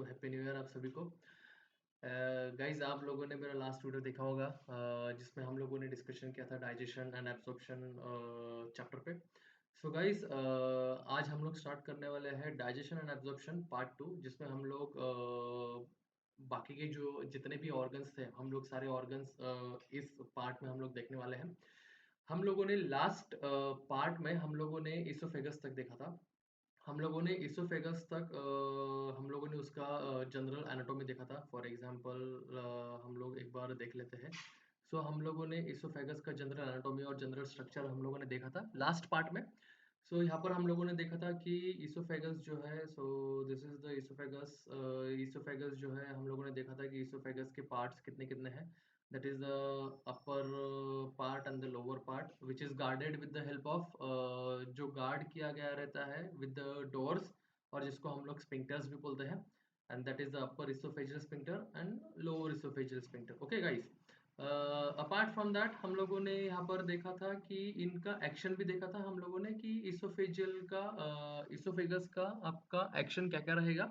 Happy new year आप सभी को। गाइस आप लोगों ने मेरा लास्ट वीडियो देखा होगा जिसमें हम लोगों ने डिस्कशन किया था डाइजेशन एंड एब्जॉर्प्शन चैप्टर पे। सो गाइस आज हम लोग स्टार्ट करने वाले हैं डाइजेशन एंड एब्जॉर्प्शन पार्ट 2, जिसमें हम लोग बाकी के जो जितने भी ऑर्गन्स थे हम लोग सारे ऑर्गन्स इस पार्ट में हम लोग देखने वाले हैं। हम लोगों ने लास्ट पार्ट में हम लोगों ने इसोफेगस तक देखा था। हम लोगों ने इसोफेगस तक हम लोगों ने उसका जनरल एनाटॉमी देखा था। फॉर एग्जांपल हम लोग एक बार देख लेते हैं। सो हम लोगों ने इसोफेगस का जनरल एनाटॉमी और जनरल स्ट्रक्चर हम लोगों ने देखा था लास्ट पार्ट में। सो यहाँ पर हम लोगों ने देखा था कि इसोफेगस जो है, so this is the oesophagus. Oesophagus जो है हम लोगों ने देखा था कि इसोफेगस के पार्ट्स कितने कितने हैं। that is the upper part and the lower part which is guarded with the help of जो गार्ड किया गया रहता है with the doors, और जिसको हम लोग स्पिंक्टर्स भी बोलते हैं, and that is the upper esophageal sphincter and lower esophageal sphincter. Okay guys, apart from that हम लोगों ने यहाँ पर देखा था कि इनका एक्शन भी देखा था हम लोगों ने कि इसोफेजियल का इसोफेगस का आपका एक्शन क्या क्या रहेगा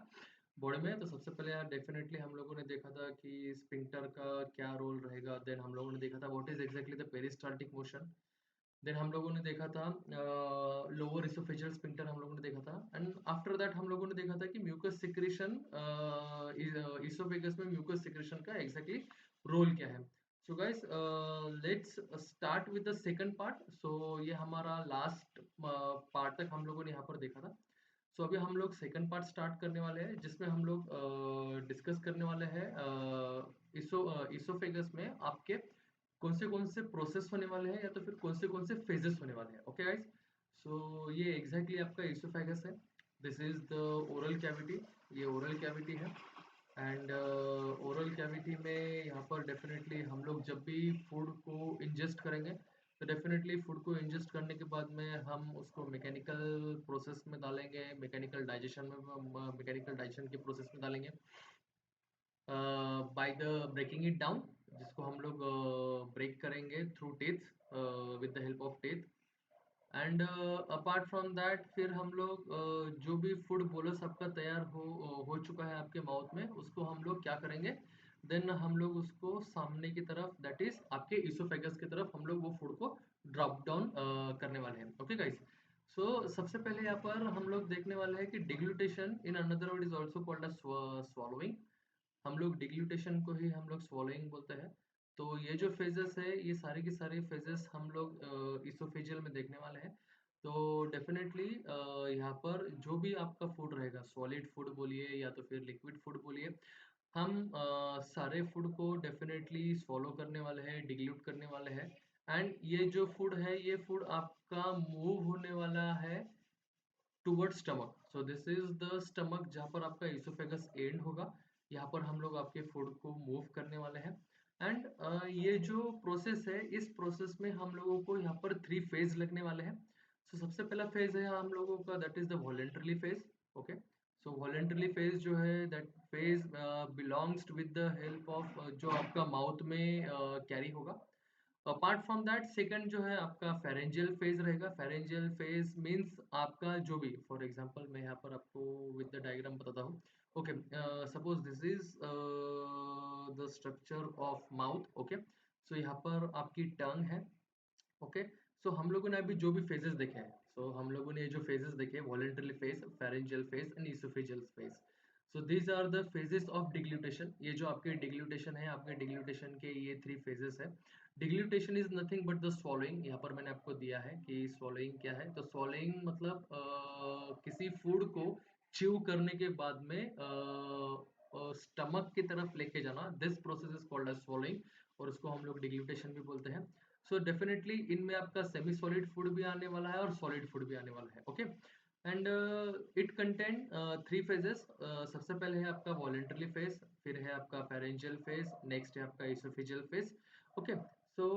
बॉडी में। तो सबसे पहले यार डेफिनेटली हम लोगों ने देखा था कि स्पिंक्टर का क्या रोल रहेगा। देन हम लोगों ने देखा था what is exactly the peristaltic motion. Then हम लोगों ने देखा था लोअर इसोफेजियल स्पिंक्टर हम लोगों ने देखा था। एंड आफ्टर दैट हम लोगों ने देखा था कि म्यूकस सिक्रेशन, इसोफेगस में म्यूकस सिक्रेशन का एग्जैक्टली रोल क्या है। So guys let's start with the second part. So ये हमारा लास्ट पार्ट तक हम लोगों ने यहाँ पर देखा था। सो अभी हम लोग सेकंड पार्ट स्टार्ट करने वाले हैं, जिसमें हम लोग डिस्कस करने वाले हैं इसोफेगस में आपके कौन से प्रोसेस होने वाले हैं या तो फिर कौन से फेजेस होने वाले हैं। ओके गाइस, सो ये एग्जैक्टली आपका इसोफेगस है। This is the oral cavity, ये ओरल कैविटी है। एंड ओरल कैविटी में यहाँ पर डेफिनेटली हम लोग जब भी फूड को इंजेस्ट करेंगे तो डेफिनेटली फूड को इंजेस्ट करने के बाद में हम उसको मैकेनिकल प्रोसेस में डालेंगे, मैकेनिकल डाइजेशन में, मैकेनिकल डाइजेशन के प्रोसेस में डालेंगे by the breaking it down, जिसको हम लोग ब्रेक करेंगे through teeth, with the help of teeth. And apart from that फिर हम लोग जो भी फूड बोलस आपका तैयार हो चुका है आपके माउथ में, उसको हम लोग क्या करेंगे, देन हम लोग उसको सामने की तरफ, दैट इज आपके इसोफेगस की तरफ हम लोग वो फूड को ड्रॉप डाउन करने वाले हैं। ओके गाइस, सो सबसे पहले यहाँ पर हम लोग देखने वाले हैं कि deglutition in another word is also called as swallowing. हम लोग डिग्लूटेशन को ही हम लोग स्वॉलोइंग बोलते हैं। तो ये जो फेजेस है ये सारे की सारी फेजेस हम लोग इसोफेजियल में देखने वाले हैं। तो डेफिनेटली यहाँ पर जो भी आपका फूड रहेगा, सॉलिड फूड बोलिए या तो फिर लिक्विड फूड बोलिए, हम सारे फूड को डेफिनेटली स्वॉलो करने वाले हैं, डिग्ल्यूट करने वाले हैं। एंड ये जो फूड है ये फूड आपका मूव होने वाला है towards stomach. So this is the stomach जहाँ पर आपका इसोफेगस एंड होगा। यहाँ पर हम लोग आपके फूड को मूव करने वाले हैं। एंड ये जो प्रोसेस है इस प्रोसेस में हम लोगों को यहाँ पर 3 फेज लगने वाले हैं। सो सबसे पहला फेज है हम लोगों का, that is the voluntarily phase. Okay, so voluntarily phase जो है that phase belongs with the help of जो आपका माउथ में कैरी होगा। अपार्ट फ्रॉम दैट सेकंड जो है आपका फेरेंजियल फेज रहेगा। फेरेंजियल फेज मींस आपका जो भी, फॉर एग्जांपल मैं यहाँ पर आपको विद द डायग्राम बताता हूँ। Okay, suppose this is the structure of mouth. Okay, so यहाँ पर आपकी टंग है। ओके, सो हम लोगों ने अभी जो भी फेजेस देखे हैं, सो हम लोगों ने जो फेजेस देखे, voluntary phase, pharyngeal phase and oesophageal phase. So these are the phases of deglutition. ये जो आपके डिग्लूटेशन है, आपके डिग्लूटेशन के ये 3 फेजेस है। Deglutition is nothing but the swallowing. यहाँ पर मैंने आपको दिया है कि स्वॉलोइंग क्या है। तो स्वॉलोइंग मतलब किसी फूड को च्यू करने के बाद में स्टमक की तरफ लेके जाना, this process is called as swallowing, और उसको हम लोग डिग्लूटेशन भी बोलते हैं। सो डेफिनेटली इनमें आपका सेमी सॉलिड फूड भी आने वाला है और सॉलिड फूड भी आने वाला है। Okay, and it contain 3 phases. सबसे पहले है आपका वॉलेंटरली फेज, फिर है आपका फेरेंजियल फेज, नेक्स्ट है आपका oesophageal phase. Okay, so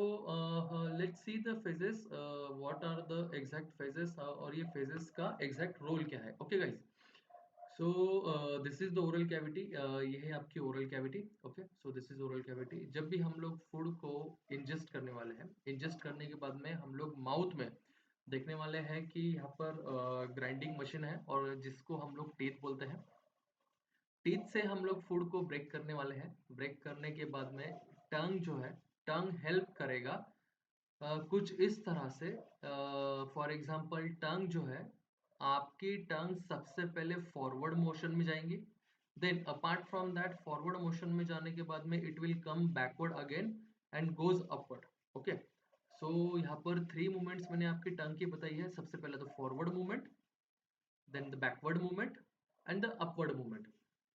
let's see the phases, what are the exact phases, और ये फेजेस का एग्जैक्ट रोल क्या है। Okay guys, so this is the oral cavity. ये है आपकी oral cavity. Okay, so this is oral cavity. जब भी हम लोग फूड को इंजेस्ट करने वाले हैं, इंजेस्ट करने के बाद में हम लोग माउथ में देखने वाले हैं कि यहाँ पर ग्राइंडिंग मशीन है और जिसको हम लोग टीथ बोलते हैं। टीथ से हम लोग फूड को ब्रेक करने वाले हैं। ब्रेक करने के बाद में टंग जो है, टंग हेल्प करेगा कुछ इस तरह से। फॉर एग्जांपल टंग जो है, आपकी टंग सबसे पहले फॉरवर्ड मोशन में जाएंगी, then apart from that forward motion में जाने के बाद में it will come backward again and goes upward. Okay, so यहाँ पर 3 मूवमेंट्स मैंने आपकी टंग की बताई है। सबसे पहले तो forward movement, then the backward movement and the upward movement.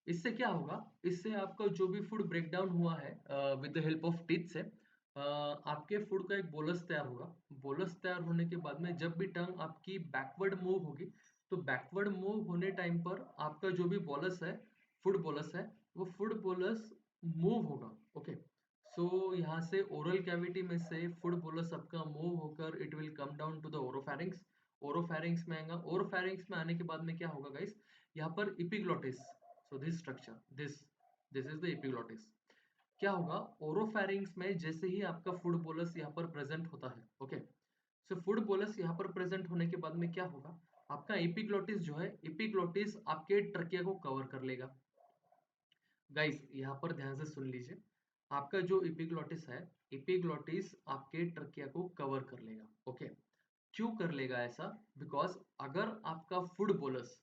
इससे क्या होगा, इससे आपका जो भी फूड ब्रेक डाउन हुआ है with the help of teeth से, आपके फूड का एक बोलस तैयार होगा। बोलस तैयार होने के बाद में जब भी टंग आपकी बैकवर्ड मूव होगी, तो बैकवर्ड मूव होने टाइम पर आपका जो भी बोलस है, फूड बोलस है, वो फूड बोलस मूव होगा। ओके, सो यहाँ से ओरल कैविटी में से फूड बोलस आपका मूव होकर it will come down to the oropharynx. Oropharynx में आएगा। ओरोफैरिंक्स में आने के बाद में क्या होगा गाइस, यहाँ पर epiglottis, so this structure, this is the epiglottis. क्या होगा, ओरोफैरिंक्स में जैसे ही आपका फूड बोलस यहाँ पर प्रेजेंट होता है, ओके, सो फूड बोलस यहाँ पर प्रेजेंट होने के बाद में क्या होगा, आपका एपिग्लोटिस जो है, एपिग्लोटिस आपके ट्रकिया को कवर कर लेगा। गाइस यहाँ पर ध्यान से सुन लीजिए, आपका जो एपिग्लोटिस है, एपिग्लोटिस आपके ट्रकिया को कवर कर लेगा। ओके, क्यों कर लेगा ऐसा, बिकॉज अगर आपका food bolus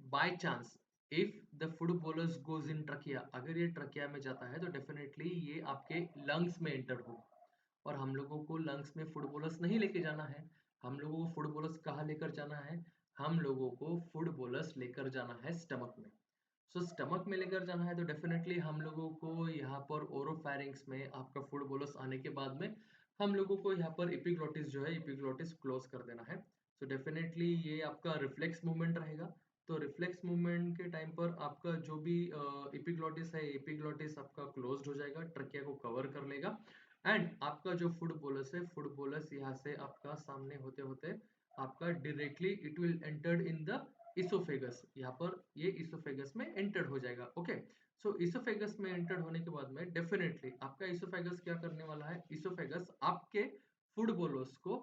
by chance, if the food bolus goes in trachea, अगर ये ट्रकिया में जाता है तो डेफिनेटली ये आपके लंग्स में एंटर होगा। और हम लोगों को लंग्स में फूड बोलस नहीं लेके जाना है। हम लोगों को फूड बोलस कहाँ लेकर जाना है, हम लोगों को फूड बोलस लेकर जाना है स्टमक में। सो स्टमक में लेकर जाना है तो डेफिनेटली हम लोगों को यहाँ पर ओरोफैरिंक्स में आपका फूड बोलस आने के बाद में हम लोगों को यहाँ पर एपिग्लोटिस जो है, एपिग्लोटिस क्लोज कर देना है। सो डेफिनेटली ये आपका रिफ्लेक्स मूवमेंट रहेगा। तो रिफ्लेक्स मूवमेंट के टाइम पर आपका जो भी एपिग्लोटिस है, एपिग्लोटिस आपका क्लोज्ड हो जाएगा, ट्रकिया को कवर कर लेगा एंड आपका जो फूड बोलस है, फूड बोलस यहाँ से आपका सामने होते होते आपका directly it will entered in the oesophagus. यहाँ पर ये इसोफेगस में एंटर हो जाएगा। ओके, सो इसोफेगस में एंटर होने के बाद में डेफिनेटली आपका इसोफेगस क्या करने वाला है, इसोफेगस आपके फूड बोलस को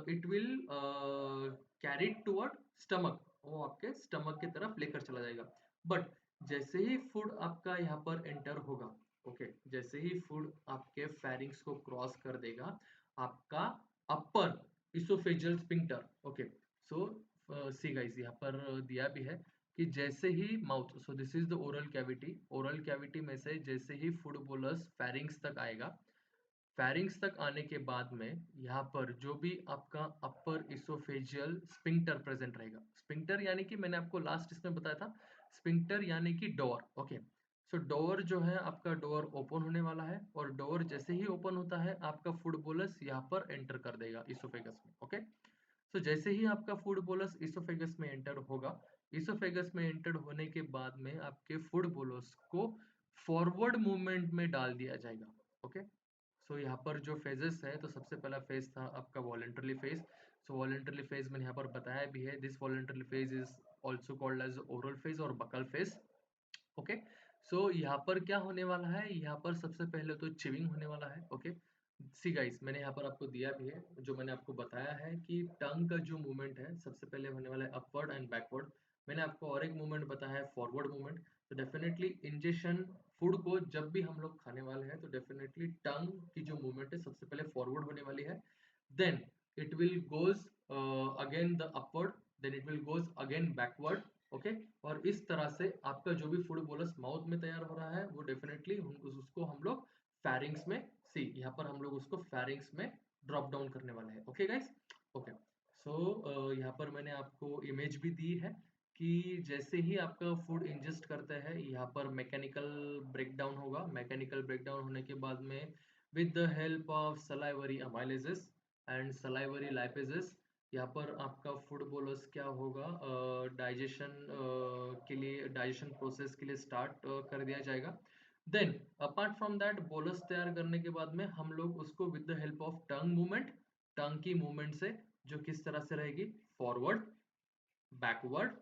it will carry toward stomach, वो आपके स्टमक की तरफ लेकर चला जाएगा। बट जैसे ही फूड आपका यहाँ पर एंटर होगा, ओके, जैसे ही फूड आपके फेरिंग्स को क्रॉस कर देगा, आपका upper oesophageal sphincter, okay, so see guys यहाँ पर दिया भी है कि जैसे ही mouth, so this is the oral cavity, oral cavity में से जैसे ही फूड बोलस फेरिंग्स तक आएगा, फेरिंग्स तक आने के बाद में यहाँ पर जो भी आपका अपर इसोफेजियल स्फिंक्टर प्रेजेंट रहेगा। स्फिंक्टर यानी कि मैंने आपको लास्ट इसमें बताया था, स्फिंक्टर यानी कि डोर। ओके, सो डोर जो है आपका, डोर ओपन होने वाला है और डोर जैसे ही ओपन होता है आपका फूड बोलस यहाँ पर एंटर कर देगा इसोफेगस में। ओके, सो जैसे ही आपका फूड बोलस इसोफेगस में एंटर होगा, इसोफेगस में एंटर होने के बाद में आपके फूड बोलस को फॉरवर्ड मूवमेंट में डाल दिया जाएगा। ओके, सो यहाँ पर जो फेजेस है, तो सबसे पहला फेज था आपका voluntarily phase. So voluntarily phase मैंने यहाँ पर बताया भी है, this voluntarily phase is also called as oral phase और बकल फेज। ओके, सो यहाँ पर क्या होने वाला है, यहाँ पर सबसे पहले तो चिविंग होने वाला है। ओके, सी गाइस मैंने यहाँ पर आपको दिया भी है, जो मैंने आपको बताया है कि टंग का जो मूवमेंट है सबसे पहले होने वाला है अपवर्ड एंड बैकवर्ड। मैंने आपको और एक मूवमेंट बताया है फॉरवर्ड मूवमेंट। तो डेफिनेटली इंजेक्शन फूड को जब भी हम लोग खाने वाले हैं तो डेफिनेटली टंग की जो मूवमेंट है सबसे पहले फॉरवर्ड होने वाली है, then it will goes again the upward, then it will goes again backward. Okay, और इस तरह से आपका जो भी फूड बोलस माउथ में तैयार हो रहा है वो डेफिनेटली उसको हम लोग फेरिंग्स में, सी यहाँ पर हम लोग उसको फेरिंग्स में ड्रॉप डाउन करने वाले हैं। ओके गाइस, ओके, सो यहाँ पर मैंने आपको इमेज भी दी है कि जैसे ही आपका फूड इंजेस्ट करता है यहाँ पर मैकेनिकल ब्रेकडाउन होगा। मैकेनिकल ब्रेकडाउन होने के बाद में with the help of salivary अमाइलेजेस and salivary lipases, यहाँ पर आपका फूड बोलस क्या होगा, डाइजेशन के लिए, डाइजेशन प्रोसेस के लिए स्टार्ट कर दिया जाएगा। Then apart from that bolus तैयार करने के बाद में हम लोग उसको with the help of tongue movement, tongue की मूवमेंट से जो किस तरह से रहेगी, forward, backward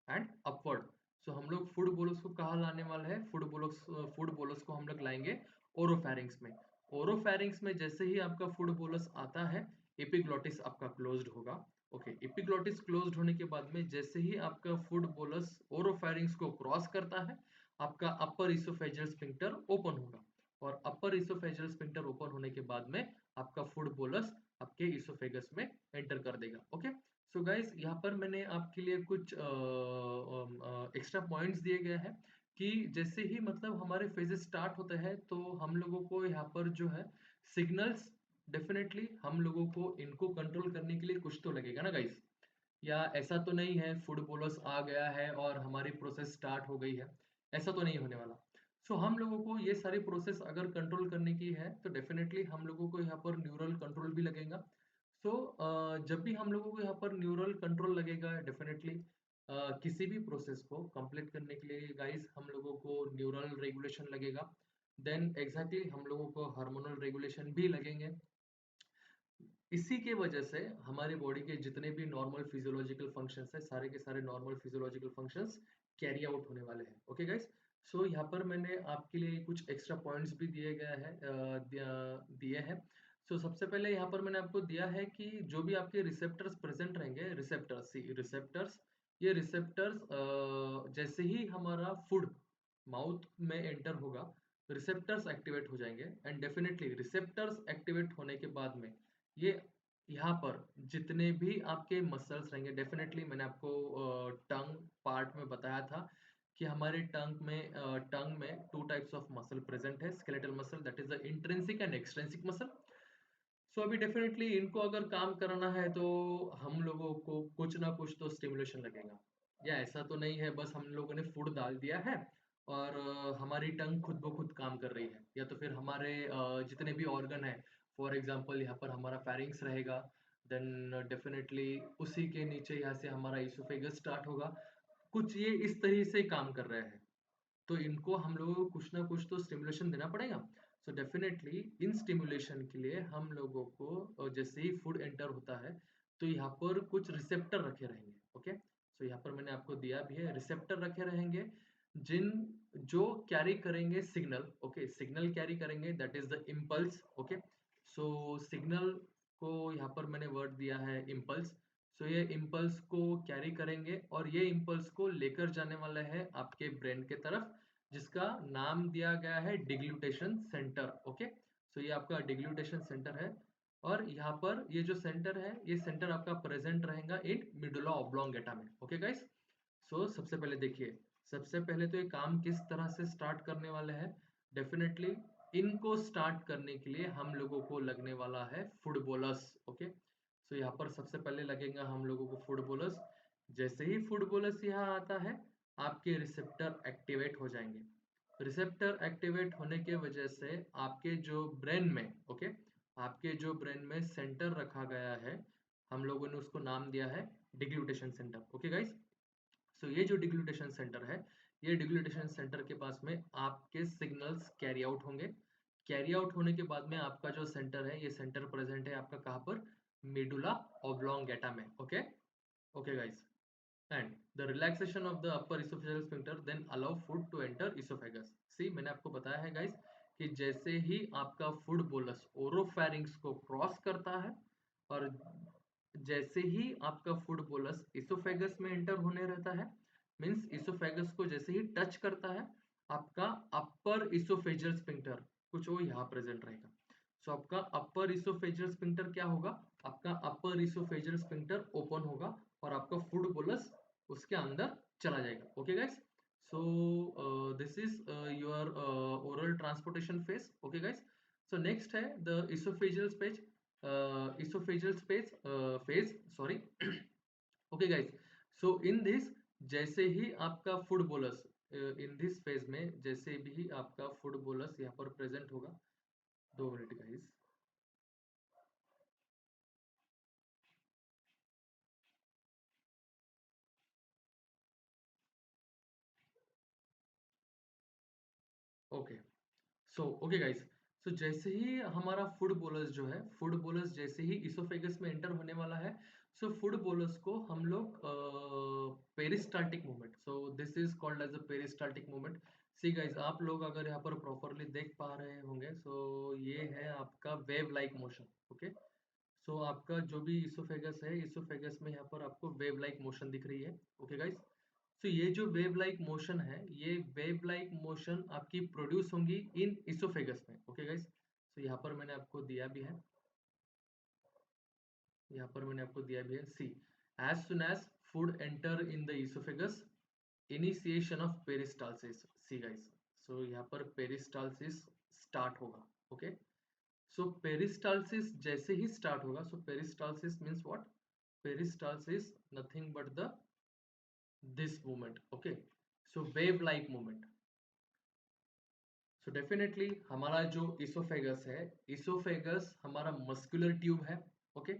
and upward. So हम लोग फूड बोलस को कहाँ लाने वाले हैं, फूड बोलस को हम लोग लाएंगे ओरोफैरिंग्स में। ओरोफैरिंग्स में जैसे ही आपका फूड बोलस आता है, एपिग्लोटिस आपका क्लोज्ड होगा ओके, एपिग्लॉटिस क्लोज्ड होने के बाद में जैसे ही आपका फूड बोलस ओरोफैरिंग्स को क्रॉस करता है, आपका अपर इसोफेजियल स्फिंक्टर ओपन होगा, और अपर इसोफेजियल स्फिंक्टर ओपन होने के बाद में आपका फूड बोलस आपके इसोफेगस में एंटर कर देगा। ओके, सो गाइस यहाँ पर मैंने आपके लिए कुछ एक्स्ट्रा पॉइंट्स दिए गए हैं कि जैसे ही मतलब हमारे फेजेस स्टार्ट होते हैं तो हम लोगों को यहाँ पर जो है सिग्नल्स, डेफिनेटली हम लोगों को इनको कंट्रोल करने के लिए कुछ तो लगेगा ना गाइस। या ऐसा तो नहीं है फूड बोलस आ गया है और हमारी प्रोसेस स्टार्ट हो गई है, ऐसा तो नहीं होने वाला। सो हम लोगों को ये सारी प्रोसेस अगर कंट्रोल करने की है तो डेफिनेटली हम लोगों को यहाँ पर न्यूरल कंट्रोल भी लगेगा। सो जब भी हम लोगों को यहाँ पर न्यूरल कंट्रोल लगेगा, डेफिनेटली किसी भी प्रोसेस को कंप्लीट करने के लिए गाइस हम लोगों को न्यूरल रेगुलेशन लगेगा, देन एग्जैक्टली हम लोगों को हार्मोनल रेगुलेशन भी लगेंगे। इसी के वजह से हमारे बॉडी के जितने भी नॉर्मल फिजियोलॉजिकल फंक्शंस है, सारे के सारे normal physiological functions carry out होने वाले हैं। ओके गाइस, सो यहाँ पर मैंने आपके लिए कुछ एक्स्ट्रा पॉइंट्स भी दिए गए हैं, दिए हैं। सो सबसे पहले यहाँ पर मैंने आपको दिया है कि जो भी आपके रिसेप्टर्स प्रेजेंट रहेंगे, रिसेप्टर्स, सी रिसेप्टर्स, ये रिसेप्टर्स जैसे ही हमारा फूड माउथ में एंटर होगा, रिसेप्टर्स एक्टिवेट हो जाएंगे, एंड डेफिनेटली रिसेप्टर्स एक्टिवेट होने के बाद में ये यहाँ पर जितने भी आपके मसल्स रहेंगे, डेफिनेटली मैंने आपको टंग पार्ट में बताया था कि हमारे टंग में two types of muscle present है, skeletal muscle, that is the intrinsic and extrinsic muscle. So अभी डेफिनेटली इनको अगर काम कराना है तो हम लोगों को कुछ ना कुछ तो स्टिमुलेशन लगेगा। या ऐसा तो नहीं है बस हम लोगों ने फूड डाल दिया है और हमारी टंग खुद ब खुद काम कर रही है, या तो फिर हमारे जितने भी ऑर्गन है, फॉर एग्जांपल यहाँ पर हमारा फेरिंग्स रहेगा, देन डेफिनेटली उसी के नीचे यहाँ से हमारा इसोफेगस स्टार्ट होगा, कुछ ये इस तरह से काम कर रहे हैं। तो इनको हम लोगों को कुछ ना कुछ तो स्टिमुलेशन देना पड़ेगा। सो डेफिनेटली इन स्टिमुलेशन के लिए हम लोगों को जैसे ही फूड एंटर होता है तो यहाँ पर कुछ रिसेप्टर रखे रहेंगे। ओके, सो यहाँ पर मैंने आपको दिया भी है, रिसेप्टर रखे रहेंगे जिन जो कैरी करेंगे सिग्नल। ओके, सिग्नल कैरी करेंगे, that is the impulse. Okay, so signal को यहाँ पर मैंने वर्ड दिया है इम्पल्स। सो ये इम्पल्स को कैरी करेंगे और ये इम्पल्स को लेकर जाने वाला है आपके ब्रेन के तरफ, जिसका नाम दिया गया है डिग्लूटेशन सेंटर। ओके, सो ये आपका डिग्लूटेशन सेंटर है, और यहाँ पर ये जो सेंटर है, ये सेंटर आपका प्रेजेंट रहेगा इन मिडुला ऑब्लोंगेटा में। ओके गाइस, सो सबसे पहले देखिए, सबसे पहले तो ये काम किस तरह से स्टार्ट करने वाले हैं। डेफिनेटली इनको स्टार्ट करने के लिए हम लोगों को लगने वाला है फूड बोलस। ओके, सो यहाँ पर सबसे पहले लगेगा हम लोगों को फूड बोलस। जैसे ही फूड बोलस यहाँ आता है, आपके रिसेप्टर एक्टिवेट हो जाएंगे। रिसेप्टर एक्टिवेट होने के वजह से आपके जो ब्रेन में, ओके, आपके जो ब्रेन में सेंटर रखा गया है, हम लोगों ने उसको नाम दिया है डिग्लूटेशन सेंटर। ओके गाइस, सो ये जो डिग्लूटेशन सेंटर है, ये डिग्लूटेशन सेंटर के पास में आपके सिग्नल्स कैरी आउट होंगे। कैरी आउट होने के बाद में आपका जो सेंटर है, ये सेंटर प्रेजेंट है आपका कहाँ पर, मेडुला ऑब्लोंगेटा में। Okay, okay guys, and the relaxation of the upper esophageal sphincter then allow food to enter esophagus। See, मैंने आपको बताया है गाइस कि जैसे ही आपका फूड बोलस ओरोफैरिंग्स को क्रॉस करता है, और जैसे ही आपका फूड बोलस इसोफेगस में एंटर होने रहता है, मींस इसोफेगस को जैसे ही टच करता है, आपका अपर इसोफेजियल स्फिंक्टर कुछ वो यहाँ प्रेजेंट रहेगा। सो आपका अपर इसोफेजियल स्फिंक्टर क्या होगा, आपका अपर इसोफेजियल स्फिंक्टर ओपन होगा और आपका फूड बोलस उसके अंदर चला जाएगा। Okay guys, so this is your oral transportation phase. Okay guys, so next है the oesophageal space, oesophageal space phase, sorry. Okay guys, so in this जैसे ही आपका food bolus in this phase में जैसे भी आपका फूड बोलस यहाँ पर प्रेजेंट होगा, 2 minute guys. Okay, so okay guys, so जैसे ही हमारा फूड बोलस जो है, फूड बोलस जैसे ही इसोफेगस में एंटर होने वाला है, सो फूड बोलस को हम लोग peristaltic movement, so this is called as a peristaltic movement. See guys, आप लोग अगर यहाँ पर प्रॉपरली देख पा रहे होंगे, सो ये है आपका wave like motion. Okay, so आपका जो भी इसोफेगस है, इसोफेगस में यहाँ पर आपको वेव लाइक मोशन दिख रही है। ओके गाइस, सो ये जो वेव लाइक मोशन है, ये वेव लाइक मोशन आपकी प्रोड्यूस होंगी इन इसोफेगस में। ओके गाइस, सो यहाँ पर मैंने आपको दिया भी है, यहाँ पर मैंने आपको दिया भी है। See, as soon as food enter in the oesophagus, initiation of peristalsis. See guys, so यहाँ पर पेरिस्टालसिस स्टार्ट होगा। ओके, सो पेरिस्टालसिस जैसे ही स्टार्ट होगा, so peristalsis means what? Peristalsis nothing but the this movement. Okay, so wave like movement. So definitely हमारा जो oesophagus है, इसोफेगस हमारा मस्कुलर ट्यूब है। Okay,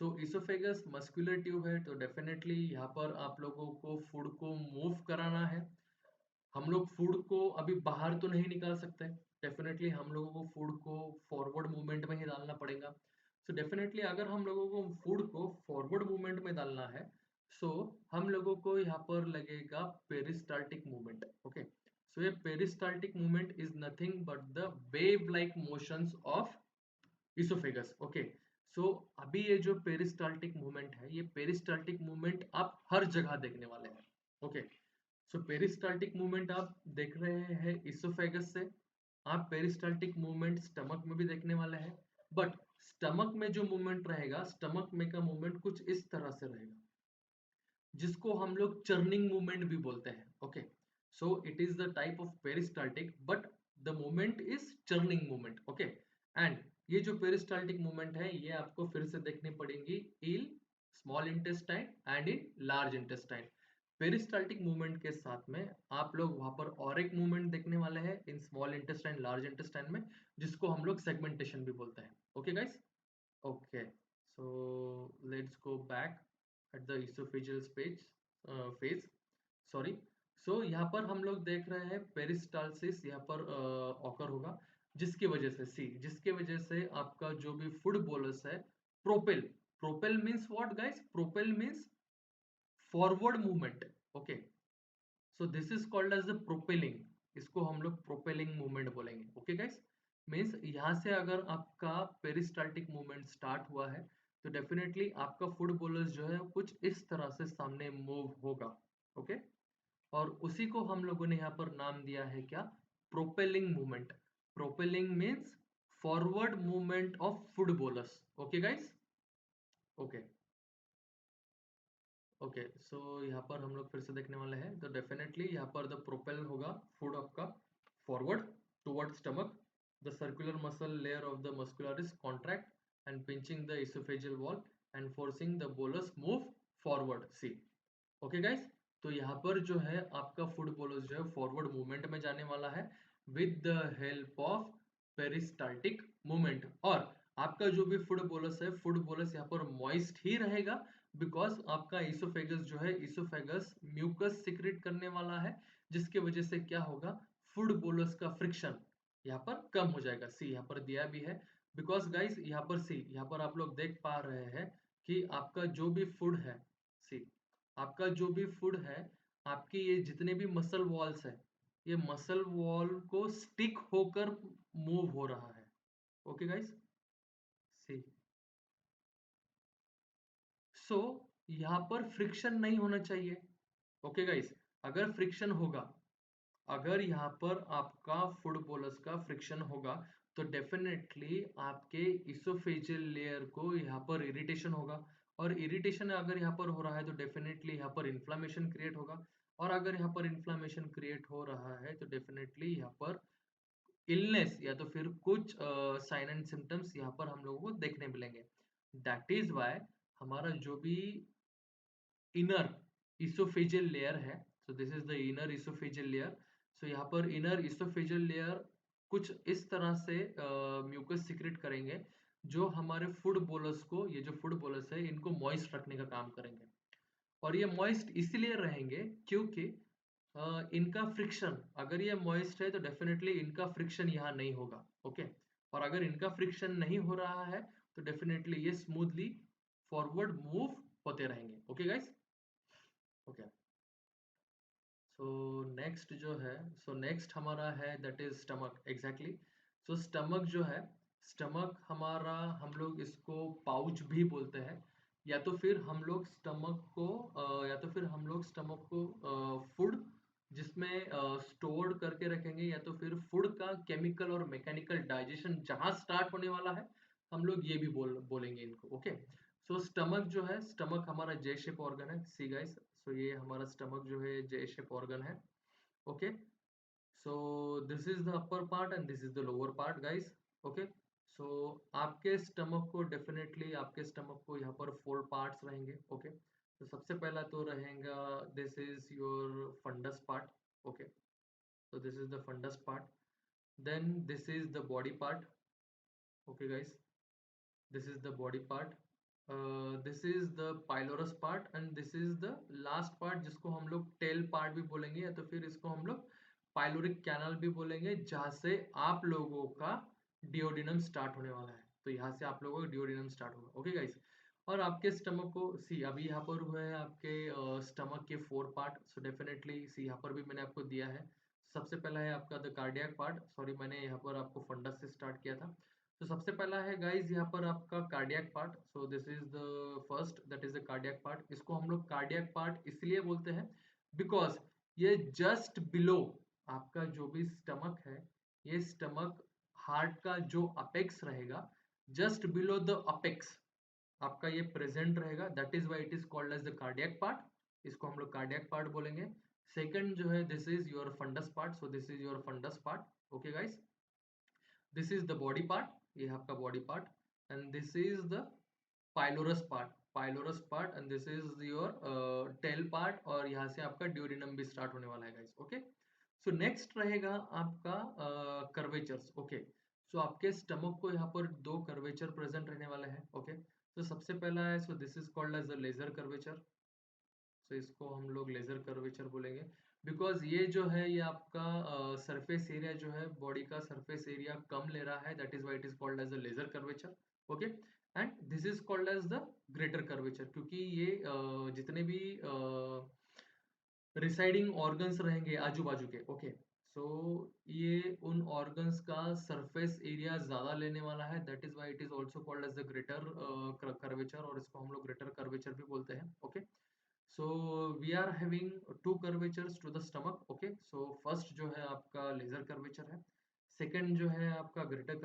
so oesophagus muscular tube है, तो डेफिनेटली यहाँ पर आप लोगों को फूड को मूव कराना है। हम लोग फूड को अभी बाहर तो नहीं निकाल सकते, डेफिनेटली हम लोगों को फूड को फॉरवर्ड मूवमेंट में ही डालना पड़ेगा। सो डेफिनेटली अगर हम लोगों को फूड को फॉरवर्ड मूवमेंट में डालना है, सो हम लोगों को यहाँ पर लगेगा पेरिस्टाल्टिक मूवमेंट। ओके, सो ये peristaltic movement is nothing but the wave like motions of oesophagus. Okay, so अभी ये जो पेरिस्टाल्टिक मूवमेंट है, ये पेरिस्टाल्टिक मूवमेंट आप हर जगह देखने वाले हैं। ओके, सो पेरिस्टाल्टिक मूवमेंट आप देख रहे हैं इसोफेगस से, आप पेरिस्टाल्टिक मूवमेंट स्टमक में भी देखने वाले हैं। बट स्टमक में जो मूवमेंट रहेगा, स्टमक में का मूवमेंट कुछ इस तरह से रहेगा, जिसको हम लोग चर्निंग मूवमेंट भी बोलते हैं। Okay, so it is the type of peristaltic but the movement is churning movement. Okay, and ये जो पेरिस्टाल्टिक मूवमेंट है, ये आपको फिर से देखनी पड़ेगी in small intestine and in large intestine. Peristaltic movement के साथ में आप लोग वहां पर और एक मूवमेंट देखने वाले हैं in small intestine, large intestine में, जिसको हम लोग सेगमेंटेशन भी बोलते हैं। Okay guys, okay, so let's go back at the esophageal phase, sorry। so यहाँ पर हम लोग देख रहे हैं पेरिस्टालसिस यहाँ पर ऑकर होगा, जिसकी वजह से जिसके वजह से आपका जो भी फूड बोलस है, propel. Propel means what guys? Propel means forward movement. Okay, so this is called as the propelling, इसको हम लोग प्रोपेलिंग मूवमेंट बोलेंगे। ओके गाइस, मीन्स यहाँ से अगर आपका पेरिस्टाल्टिक मूवमेंट स्टार्ट हुआ है, तो डेफिनेटली आपका फूड बोलस जो है कुछ इस तरह से सामने मूव होगा। ओके, और उसी को हम लोगों ने यहाँ पर नाम दिया है क्या? Propelling movement. Propelling means forward movement of food bolus. Okay guys, okay okay, so यहाँ पर हम लोग फिर से देखने वाले हैं, तो डेफिनेटली यहाँ पर द प्रोपेल होगा फूड आपका forward toward stomach, the circular muscle layer of the muscularis contract and pinching the oesophageal wall and forcing the bolus move forward. See, okay guys, तो यहाँ पर जो है आपका फूड बोलस जो है फॉरवर्ड मूवमेंट में जाने वाला है with the help of peristaltic movement. और आपका जो भी फूड बोलस है, फूड बोलस यहाँ पर मॉइस्ट ही रहेगा, बिकॉज आपका इसोफेगस जो है, इसोफेगस म्यूकस सिक्रेट करने वाला है, जिसके वजह से क्या होगा? फूड बोलस का फ्रिक्शन यहाँ पर कम हो जाएगा। सी, यहाँ पर दिया भी है, बिकॉज गाइस यहाँ पर यहाँ पर आप लोग देख पा रहे हैं कि आपका जो भी फूड है, सी, आपका जो भी फूड है, आपके ये जितने भी मसल वॉल्स है, ये मसल वॉल को स्टिक होकर मूव हो रहा है। ओके गाइस, सी, सो यहाँ पर फ्रिक्शन नहीं होना चाहिए। ओके गाइस, अगर फ्रिक्शन होगा, अगर यहाँ पर आपका फूड बोलस का फ्रिक्शन होगा, तो डेफिनेटली आपके इसोफेजियल लेयर को यहाँ पर इरिटेशन होगा, और इरिटेशन अगर यहाँ पर हो रहा है, तो डेफिनेटली यहाँ पर इन्फ्लामेशन क्रिएट होगा, और अगर यहाँ पर इन्फ्लामेशन क्रिएट हो रहा है, तो डेफिनेटली यहाँ पर इलनेस या तो फिर कुछ साइन एंड सिम्टम्स यहाँ पर हम लोगों को देखने मिलेंगे। दैट इज वाई हमारा जो भी इनर इसोफेजियल लेयर है, so this is the inner oesophageal layer. So यहाँ पर इनर इसोफेजियल लेयर कुछ इस तरह से म्यूकस सिक्रेट करेंगे, जो हमारे फूड बोलस को, ये जो फूड बोलस है, इनको मॉइस्ट रखने का काम करेंगे। और ये मॉइस्ट इसलिए रहेंगे क्योंकि इनका फ्रिक्शन, अगर ये मॉइस्ट है, तो डेफिनेटली इनका फ्रिक्शन यहाँ नहीं होगा। ओके, और अगर इनका फ्रिक्शन नहीं हो रहा है, तो डेफिनेटली ये स्मूथली फॉरवर्ड मूव होते रहेंगे। Okay guys, okay, so next जो है, सो नेक्स्ट हमारा है that is stomach. Exactly, so stomach जो है, स्टमक हमारा, हम लोग इसको पाउच भी बोलते हैं, या तो फिर हम लोग स्टमक को फूड जिसमें स्टोर करके रखेंगे, या तो फिर फूड का केमिकल और मैकेनिकल डाइजेशन जहां स्टार्ट होने वाला है, हम लोग ये भी बोलेंगे इनको। ओके, सो स्टमक जो है, स्टमक हमारा जे शेप ऑर्गन है। सी गाइस, सो ये हमारा स्टमक जो है जे शेप ऑर्गन है। Okay, so this is the upper part and this is the lower part guys. Okay, so आपके स्टमक को डेफिनेटली, आपके स्टमक को यहाँ पर 4 पार्ट्स रहेंगे। ओके, तो सबसे पहला तो रहेगा, this is your fundus part. Okay, so this is the fundus part, then this is the body part। okay guys, this is the body part, this is the pylorus part and this is the last part जिसको हम लोग tail part भी बोलेंगे, या तो फिर इसको हम लोग पाइलोरिक कैनल भी बोलेंगे, जहां से आप लोगों का डिओडिनम स्टार्ट होने वाला है। तो यहाँ से आप लोगों का डिओडिनम स्टार्ट होगा। ओके गाइस, और आपके स्टमक को सी, अभी यहाँ पर हुए हैं आपके स्टमक के 4 पार्ट। सो डेफिनेटली सी, यहाँ पर भी मैंने आपको दिया है। सबसे पहला है आपका द कार्डियक पार्ट, सॉरी मैंने यहाँ पर आपको फंडस से स्टार्ट किया था। तो सबसे पहला है गाइज यहाँ पर आपका cardiac part. So this is the first, that is the cardiac part. इसको हम लोग कार्डियक पार्ट इसलिए बोलते हैं बिकॉज ये जस्ट बिलो आपका जो भी स्टमक है, ये स्टमक हार्ट का जो अपेक्स रहेगा, जस्ट बिलो द अपेक्स आपका ये प्रेजेंट रहेगा, that is why it is called as the cardiac part. इसको हम लोग कार्डियक पार्ट बोलेंगे। सेकंड जो है, this is your fundus part. So this is your fundus part. Okay guys, this is the body part, ये है आपका body part, and this is the pylorus part and this is your tail part, और यहाँ से आपका ड्यूरिनम भी start होने वाला है गाइस। ओके, सो नेक्स्ट रहेगा आपका कर्वेचर्स। ओके, सो आपके स्टमक को यहाँ पर 2 कर्वेचर प्रेजेंट रहने वाले हैं। ओके, तो सबसे पहला है, so this is called as the lesser curvature. So इसको हम लोग लेजर कर्वेचर बोलेंगे बिकॉज ये जो है, ये आपका सरफेस एरिया जो है, बॉडी का सरफेस एरिया कम ले रहा है, that is why it is called as a lesser curvature. Okay, and this is called as the greater curvature, क्योंकि ये जितने भी रिसाइडिंग ऑर्गन्स रहेंगे आजू बाजू के। ओके, सो ये उन ऑर्गन्स का सरफेस एरिया ज्यादा लेने वाला है, that is why it is also called as the greater curvature, और इसको हम लोग ग्रेटर कर्वेचर भी बोलते हैं। Okay, so we are having 2 curvatures to the stomach। okay, so first जो है आपका लेजर कर्वेचर है, सेकंड जो है आपका ग्रेटर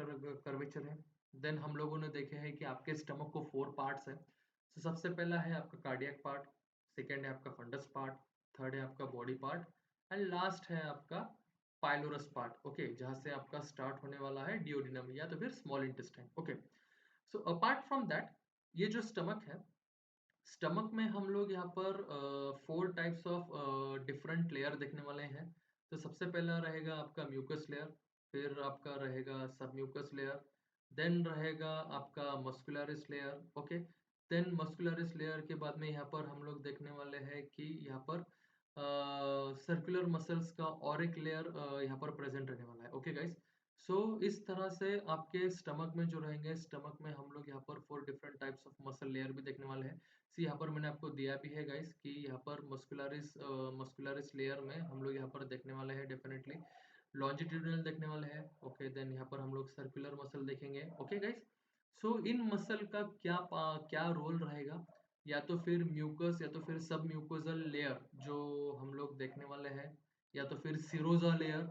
कर्वेचर है। देन हम लोगों ने देखे हैं कि आपके स्टमक को 4 पार्ट्स है। so सबसे पहला है आपका कार्डियक पार्ट, सेकंड है आपका फंडस पार्ट, थर्ड है आपका बॉडी पार्ट, एंड लास्ट है आपका पाइलोरस पार्ट। ओके, जहां से आपका स्टार्ट होने वाला है डिओडिनम या तो फिर small intestine. Okay, so apart from that, ये जो स्टमक है, स्टमक में हम लोग यहाँ पर 4 टाइप्स ऑफ डिफरेंट लेयर देखने वाले हैं। तो सबसे पहला रहेगा आपका म्यूकस लेयर, फिर आपका रहेगा सब म्यूकस लेयर, देन रहेगा आपका muscularis layer. Okay, then muscularis layer के बाद में यहाँ पर हम लोग देखने वाले हैं कि यहाँ पर सर्कुलर मसल्स का और एक लेयर यहाँ पर प्रेजेंट रहने वाला है। ओके गाइस, सो इस तरह से आपके स्टमक में जो रहेंगे, स्टमक में हम लोग यहाँ पर 4 different types of muscle layer भी देखने वाले हैं। सी, यहाँ पर मैंने आपको दिया भी है गाइस कि यहाँ पर मस्कुलरिस लेयर में हम लोग यहाँ पर देखने वाले हैं डेफिनेटली लॉन्जिट्यूडिनल देखने वाले हैं। ओके, देन यहाँ पर हम लोग सर्कुलर मसल देखेंगे। ओके गाइस, सो इन मसल का क्या रोल रहेगा, या तो फिर म्यूकस या तो फिर सब म्यूकोजल लेयर जो हम लोग देखने वाले हैं, या तो फिर सिरोजा लेयर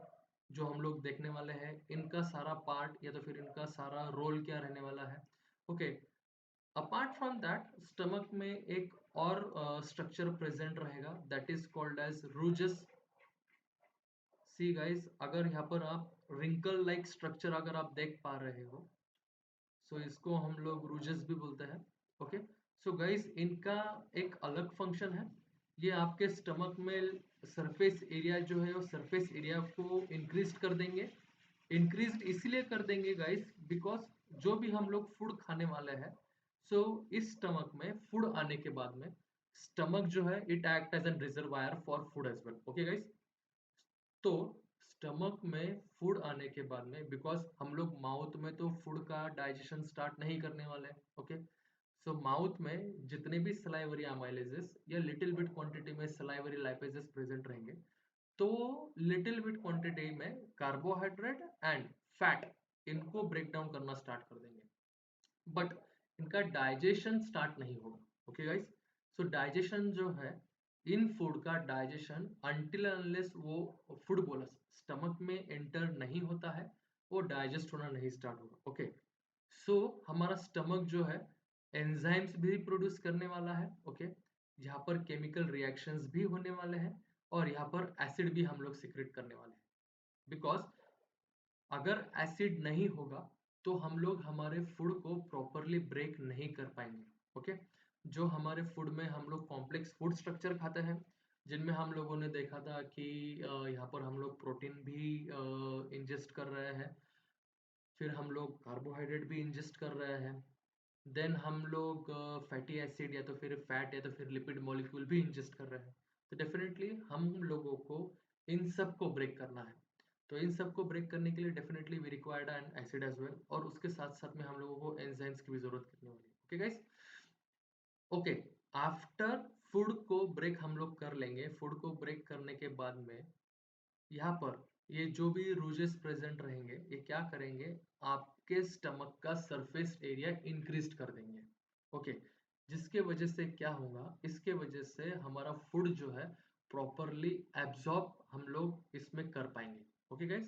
जो हम लोग देखने वाले हैं, इनका सारा पार्ट या तो फिर इनका सारा रोल क्या रहने वाला है। Okay, apart from that, stomach में एक और स्ट्रक्चर प्रेजेंट रहेगा, that is called as rugae. See guys, अगर यहाँ पर आप रिंकल लाइक स्ट्रक्चर अगर आप देख पा रहे हो, सो इसको हम लोग रूजस भी बोलते हैं। ओके, सो गाइस, इनका एक अलग फंक्शन है। ये आपके स्टमक में सरफेस एरिया जो है, वो सरफेस एरिया को इंक्रीज कर देंगे। इंक्रीज इसलिए कर देंगे गाइस बिकॉज जो भी हम लोग फूड खाने वाले हैं, सो इस स्टमक में फूड आने के बाद में स्टमक जो है, it act as an reservoir for food as well. Okay guys, तो स्टमक में फूड आने के बाद में, बिकॉज हम लोग माउथ में तो फूड का डाइजेशन स्टार्ट नहीं करने वाले। ओके, सो माउथ में जितने भी सलाइवरी अमाइलेजेस या लिटिल बिट क्वांटिटी में सलाइवरी लाइपेजेस प्रेजेंट रहेंगे, तो लिटिल बिट क्वांटिटी में कार्बोहाइड्रेट एंड फैट, इनको ब्रेक डाउन करना स्टार्ट कर देंगे, बट इनका डाइजेशन स्टार्ट नहीं होगा। ओके गाइस, सो डाइजेशन जो है, इन फूड का डाइजेशन अनटिल अनलेस वो फूड बोलस स्टमक में एंटर नहीं होता है, वो डाइजेस्ट होना नहीं स्टार्ट होगा। ओके, सो हमारा स्टमक जो है एंजाइम्स भी प्रोड्यूस करने वाला है। ओके, यहाँ पर केमिकल रिएक्शंस भी होने वाले हैं और यहाँ पर एसिड भी हम लोग सिक्रेट करने वाले हैं। बिकॉज अगर एसिड नहीं होगा तो हम लोग हमारे फूड को प्रॉपरली ब्रेक नहीं कर पाएंगे। ओके, जो हमारे फूड में हम लोग कॉम्प्लेक्स फूड स्ट्रक्चर खाते हैं, जिनमें हम लोगों ने देखा था कि यहाँ पर हम लोग प्रोटीन भी इंजेस्ट कर रहे हैं, फिर हम लोग कार्बोहाइड्रेट भी इंजेस्ट कर रहे हैं, देन हम लोग फैटी एसिड या तो फिर फैट या तो फिर लिपिड मॉलिक्यूल भी इंजेस्ट कर रहे हैं। तो डेफिनेटली हम लोगों को इन सब को ब्रेक करना है। तो इन सब को ब्रेक करने के लिए definitely we required an acid as well, और उसके साथ साथ में हम लोगों को एंजाइम्स की भी जरूरत करने वाली है। Okay guys, okay, after food को ब्रेक हम लोग कर लेंगे। फूड को ब्रेक करने के बाद में यहाँ पर ये जो भी रूजेस प्रेजेंट रहेंगे, ये क्या करेंगे, आपके स्टमक का सरफेस एरिया इंक्रीज कर देंगे। ओके, जिसके वजह से क्या होगा, इसके वजह से हमारा फूड जो है प्रॉपरली एब्जॉर्ब हम लोग इसमें कर पाएंगे। ओके गाइस,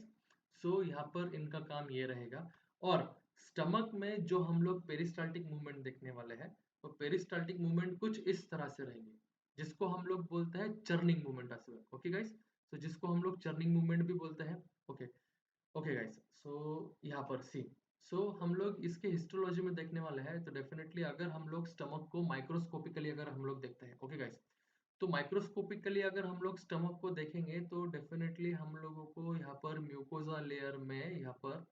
सो यहाँ पर इनका काम ये रहेगा। और स्टमक में जो हम लोग पेरिस्टाल्टिक मूवमेंट देखने वाले हैं, तो पेरिस्टाल्टिक मूवमेंट कुछ इस तरह से रहेंगे, जिसको हम लोग बोलते हैं churning movement as well. Okay guys, तो जिसको हम लोग चर्निंग मूवमेंट भी बोलते हैं। ओके, ओके गाइस, सो यहाँ पर सी, सो हम लोग इसके हिस्टोलॉजी में देखने वाले हैं। तो डेफिनेटली अगर हम लोग स्टमक को माइक्रोस्कोपिकली अगर हम लोग देखते हैं, ओके गाइस, तो माइक्रोस्कोपिकली अगर हम लोग स्टमक को देखेंगे तो डेफिनेटली हम लोगों को यहाँ पर म्यूकोजा लेयर में, यहाँ पर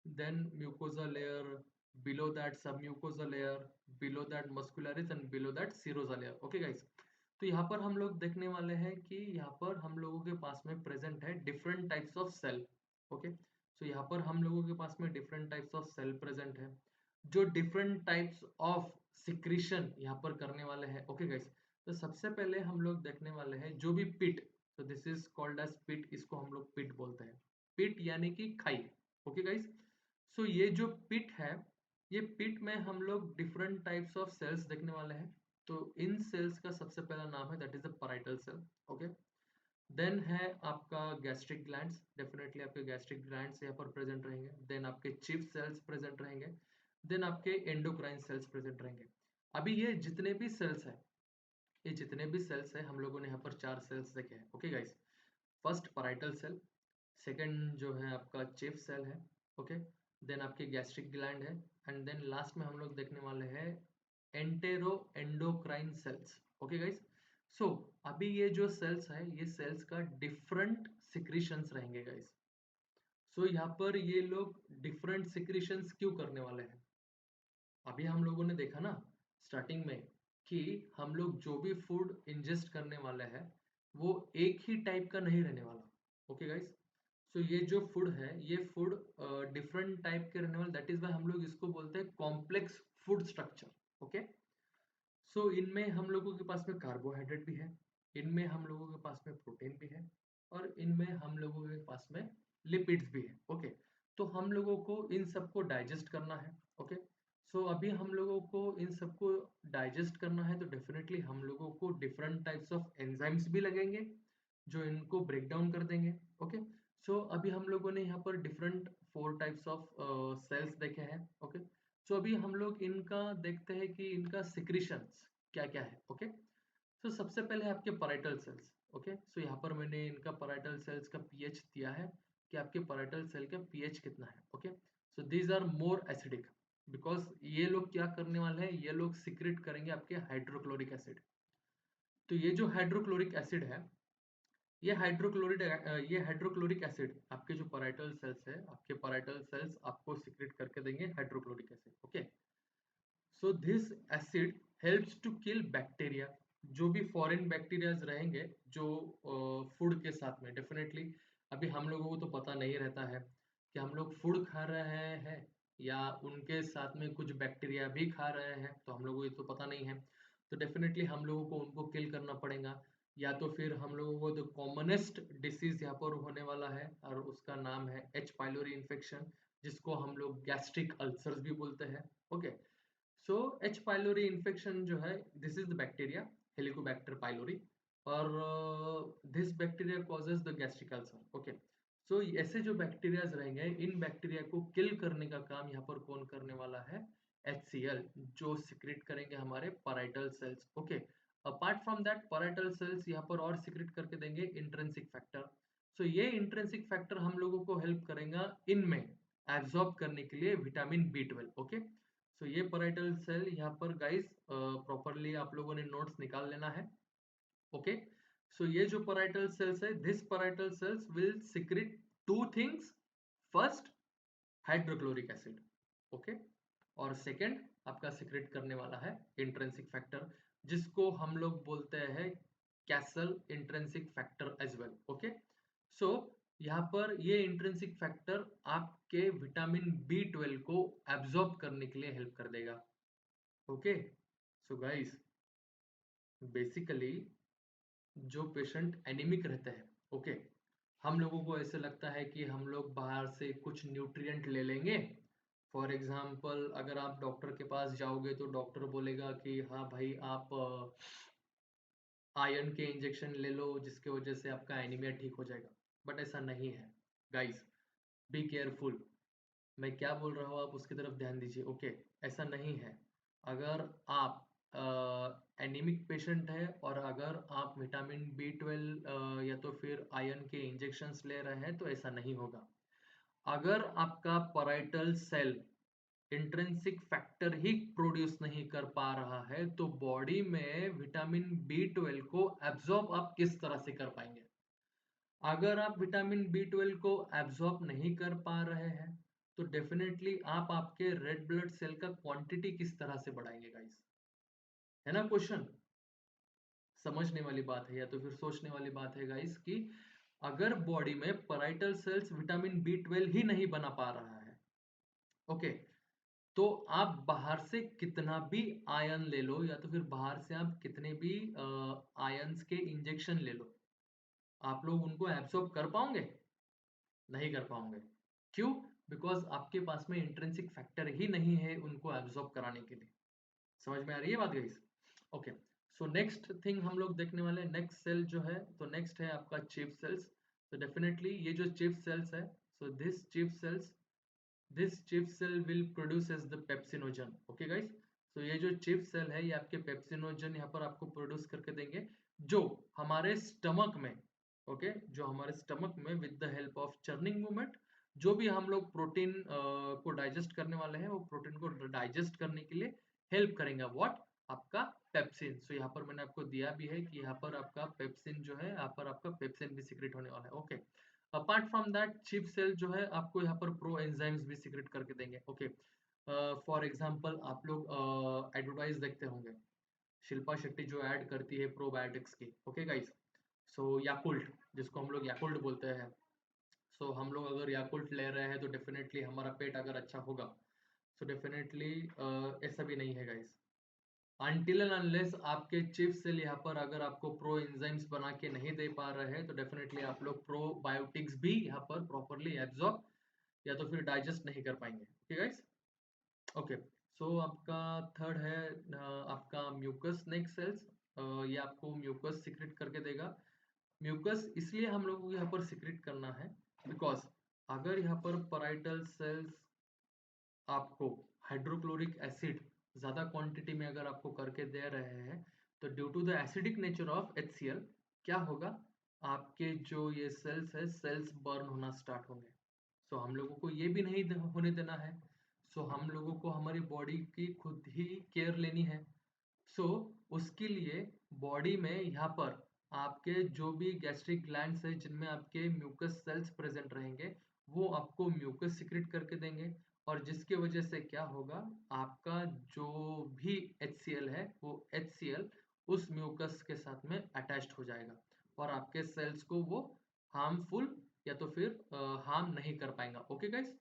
then mucosa layer, below that submucosa layer, below that muscularis and below that serosa layer. Okay guys, तो यहाँ पर हम लोग देखने वाले हैं कि यहाँ पर हम लोगों के पास में प्रेजेंट है different types of cell. Okay, so यहाँ पर हम लोगों के पास में different types of cell present है, जो डिफरेंट टाइप्स ऑफ सिक्रीशन यहाँ पर करने वाले हैं। ओके गाइस, तो सबसे पहले हम लोग देखने वाले हैं जो भी पिट, तो दिस इज कॉल्ड एज पिट, इसको हम लोग पिट बोलते हैं, पिट यानी कि खाई। ओके गाइस, सो ये जो पिट है, ये पिट में हम लोग डिफरेंट टाइप्स ऑफ सेल्स देखने वाले हैं। तो इन सेल्स का सबसे पहला नाम है that is the parietal cell. Okay, then है आपका गैस्ट्रिक ग्लैंड्स, डेफिनेटली आपके गैस्ट्रिक ग्लैंड्स यहाँ पर प्रेजेंट रहेंगे, देन आपके चिफ सेल्स प्रेजेंट रहेंगे, देन आपके एंडोक्राइन सेल्स प्रेजेंट रहेंगे। अभी ये जितने भी सेल्स है, ये जितने भी सेल्स है, हम लोगों ने यहाँ पर 4 सेल्स देखे हैं। Okay guys, first parietal cell, second जो है आपका चिफ सेल है। ओके, देन आपके गैस्ट्रिक ग्लैंड है, एंड देन लास्ट में हम लोग देखने वाले हैं entero endocrine cells. Okay guys, so अभी ये जो सेल्स है, ये सेल्स का डिफरेंट सिक्रीशंस रहेंगे गाइस। सो यहाँ पर ये लोग डिफरेंट सिक्रीशंस क्यों करने वाले हैं, अभी हम लोगों ने देखा ना स्टार्टिंग में कि हम लोग जो भी फूड इंजेस्ट करने वाले हैं, वो एक ही टाइप का नहीं रहने वाला। ओके गाइस, सो ये जो फूड है, ये फूड डिफरेंट टाइप के रहने वाले, दैट इज वाई हम लोग इसको बोलते हैं कॉम्प्लेक्स फूड स्ट्रक्चर। ओके, सो इनमें हम लोगों के पास में कार्बोहाइड्रेट भी है, इनमें हम लोगों के पास में प्रोटीन भी है, और इनमें हम लोगों के पास में लिपिड्स भी है। ओके, तो हम लोगों को इन सबको डाइजेस्ट करना है। ओके, सो अभी हम लोगों को इन सबको डाइजेस्ट करना है, तो डेफिनेटली हम लोगों को डिफरेंट टाइप्स ऑफ एंजाइम्स भी लगेंगे जो इनको ब्रेक डाउन कर देंगे। ओके, सो अभी हम लोगों ने यहाँ पर डिफरेंट 4 टाइप्स ऑफ सेल्स देखे हैं। ओके, सो अभी हम लोग इनका देखते हैं कि इनका सिक्रीशंस क्या क्या है। ओके, सो सबसे पहले आपके पैराइटल सेल्स। ओके, सो यहाँ पर मैंने इनका पैराइटल सेल्स का पीएच दिया है कि आपके पैराइटल सेल का पीएच कितना है। Okay, so these are more acidic, because ये लोग क्या करने वाले हैं, ये लोग सिक्रेट करेंगे आपके हाइड्रोक्लोरिक एसिड। तो ये जो हाइड्रोक्लोरिक एसिड है, ये हाइड्रोक्लोरिक एसिड आपके जो पैराइटल सेल्स है, आपके पैराइटल सेल्स आपको सिक्रेट करके देंगे hydrochloric acid. Okay, so this acid helps to kill bacteria, जो भी फॉरेन बैक्टीरियाज रहेंगे जो फूड के साथ में, डेफिनेटली अभी हम लोगों को तो पता नहीं रहता है कि हम लोग फूड खा रहे हैं या उनके साथ में कुछ बैक्टीरिया भी खा रहे हैं, तो हम लोगों को ये तो पता नहीं है। तो डेफिनेटली हम लोगों को उनको किल करना पड़ेगा, या तो फिर हम लोगों को जो कॉमनेस्ट डिसीज यहाँ पर होने वाला है और उसका नाम है एच पाइलोरी इन्फेक्शन, जिसको हम लोग गैस्ट्रिक अल्सर्स भी बोलते हैं। Okay, so H pylori infection जो है, this is the bacteria Helicobacter pylori, और this bacteria causes the gastric ulcer. Okay, so ऐसे जो बैक्टीरियाज रहेंगे, इन बैक्टीरिया को किल करने का काम यहाँ पर कौन करने वाला है? HCl, जो सिक्रेट करेंगे हमारे parietal cells. Okay, apart from that parietal cells यहाँ पर और सिक्रेट करके देंगे इंट्रिंसिक फैक्टर। सो ये इंट्रिंसिक फैक्टर हम लोगों को हेल्प करेगा इनमें एब्जॉर्ब करने के लिए विटामिन B12। ओके, सो ये पैराइटल सेल यहाँ पर गाइस प्रॉपरली आप लोगों ने नोट्स निकाल लेना है। ओके, सो ये जो पैराइटल सेल्स है, this parietal cells will secrete two things. First, hydrochloric acid. Okay, और सेकंड आपका सिक्रेट करने वाला है इंट्रिंसिक फैक्टर, जिसको हम लोग बोलते हैं Castle intrinsic factor as well. Okay, so यहाँ पर ये इंट्रिंसिक फैक्टर आपके विटामिन B12 को एब्जॉर्ब करने के लिए हेल्प कर देगा। ओके, सो गाइस, बेसिकली जो पेशेंट एनीमिक रहते हैं, ओके, हम लोगों को ऐसे लगता है कि हम लोग बाहर से कुछ न्यूट्रिएंट ले लेंगे। फॉर एग्जांपल, अगर आप डॉक्टर के पास जाओगे तो डॉक्टर बोलेगा कि हाँ भाई, आप आयरन के इंजेक्शन ले लो, जिसके वजह से आपका एनीमिया ठीक हो जाएगा। बट ऐसा नहीं है गाइस, बी केयरफुल। मैं क्या बोल रहा हूँ आप उसकी तरफ ध्यान दीजिए। ओके, ऐसा नहीं है। अगर आप एनीमिक पेशेंट है और अगर आप विटामिन B12 या तो फिर आयरन के इंजेक्शंस ले रहे हैं, तो ऐसा नहीं होगा। अगर आपका पैराइटल सेल इंट्रिंसिक फैक्टर ही प्रोड्यूस नहीं कर पा रहा है, तो बॉडी में विटामिन B12 को एब्जॉर्ब आप किस तरह से कर पाएंगे? अगर आप विटामिन B12 को एब्जॉर्ब नहीं कर पा रहे हैं, तो डेफिनेटली आप आपके रेड ब्लड सेल का क्वांटिटी किस तरह से बढ़ाएंगे गाइस? है ना क्वेश्चन? समझने वाली बात है या तो फिर सोचने वाली बात है गाइस, कि अगर बॉडी में पैराइटल सेल्स विटामिन B12 ही नहीं बना पा रहा है, ओके, तो आप बाहर से कितना भी आयन ले लो या तो फिर बाहर से आप कितने भी आयंस के इंजेक्शन ले लो, आप लोग उनको एब्सॉर्ब कर पाओगे? नहीं कर पाओगे। क्यों? बिकॉज आपके पास में इंट्रिंसिक फैक्टर ही नहीं है उनको एब्सॉर्ब कराने के लिए। समझ में आ रही है बात guys? Okay, so next thing हम लोग देखने वाले हैं, नेक्स्ट सेल जो है, तो नेक्स्ट है आपका चिप सेल्स। तो डेफिनेटली ये जो चिप सेल्स है, so this chief cell will produce as the pepsinogen. Okay guys, सो ये जो चिप सेल है, ये आपके पेप्सिनोजन यहाँ पर आपको प्रोड्यूस करके देंगे, जो हमारे स्टमक में, ओके, जो हमारे स्टमक में with the help of churning movement, जो भी हम लोग प्रोटीन को डाइजेस्ट करने वाले हैं, वो प्रोटीन को डाइजेस्ट करने के लिए हेल्प करेंगे। व्हाट? आपका पेप्सिन। सो यहाँ पर मैंने आपको दिया भी है कि यहाँ पर आपका पेप्सिन जो है, यहाँ पर आपका पेप्सिन भी सीक्रेट होने वाला है। Okay, apart from that chief cell जो है आपको यहाँ पर प्रो एंजाइम्स भी सीक्रेट करके देंगे। ओके, फॉर एग्जांपल आप लोग एडवर्टाइज देखते होंगे, शिल्पा शेट्टी जो ऐड करती है प्रोबायोटिक्स की। ओके गाइस, सो याकुल्ट, जिसको हम लोग याकुल्ट बोलते हैं, सो हम लोग अगर याकुल्ट ले रहे हैं तो डेफिनेटली हमारा पेट अगर अच्छा होगा। सो डेफिनेटली ऐसा भी नहीं है गाइस, अनटिल एंड अनलेस आपके चिप सेल यहाँ पर अगर आपको प्रो एंजाइम्स बना के नहीं दे पा रहे हैं, तो डेफिनेटली आप लोग प्रोबायोटिक्स भी यहाँ पर प्रॉपरली एब्जॉर्ब या तो फिर डाइजेस्ट नहीं कर पाएंगे। Okay guys? ओके, सो आपका थर्ड है आपका म्यूकस नेक सेल्स। ये आपको म्यूकस सिक्रेट करके देगा। म्यूकस इसलिए हम लोगों को यहाँ पर सिक्रेट करना है, बिकॉज अगर यहाँ पर पैराइटल सेल्स आपको हाइड्रोक्लोरिक एसिड ज्यादा क्वांटिटी में अगर आपको करके दे रहे हैं, तो due to the acidic nature of HCl क्या होगा? आपके जो ये सेल्स है, सेल्स बर्न होना स्टार्ट होंगे। सो हम लोगों को ये भी नहीं होने देना है। सो हम लोगों को हमारी बॉडी की खुद ही केयर लेनी है। सो उसके लिए बॉडी में यहाँ पर आपके जो भी गैस्ट्रिक ग्लैंड्स है, जिनमें आपके म्यूकस सेल्स प्रेजेंट रहेंगे, वो आपको म्यूकस सिक्रेट करके देंगे, और जिसके वजह से क्या होगा, आपका जो भी HCl है, वो HCl उस म्यूकस के साथ में अटैच्ड हो जाएगा, और आपके सेल्स को वो हार्मफुल या तो फिर हार्म नहीं कर पाएगा। Okay guys?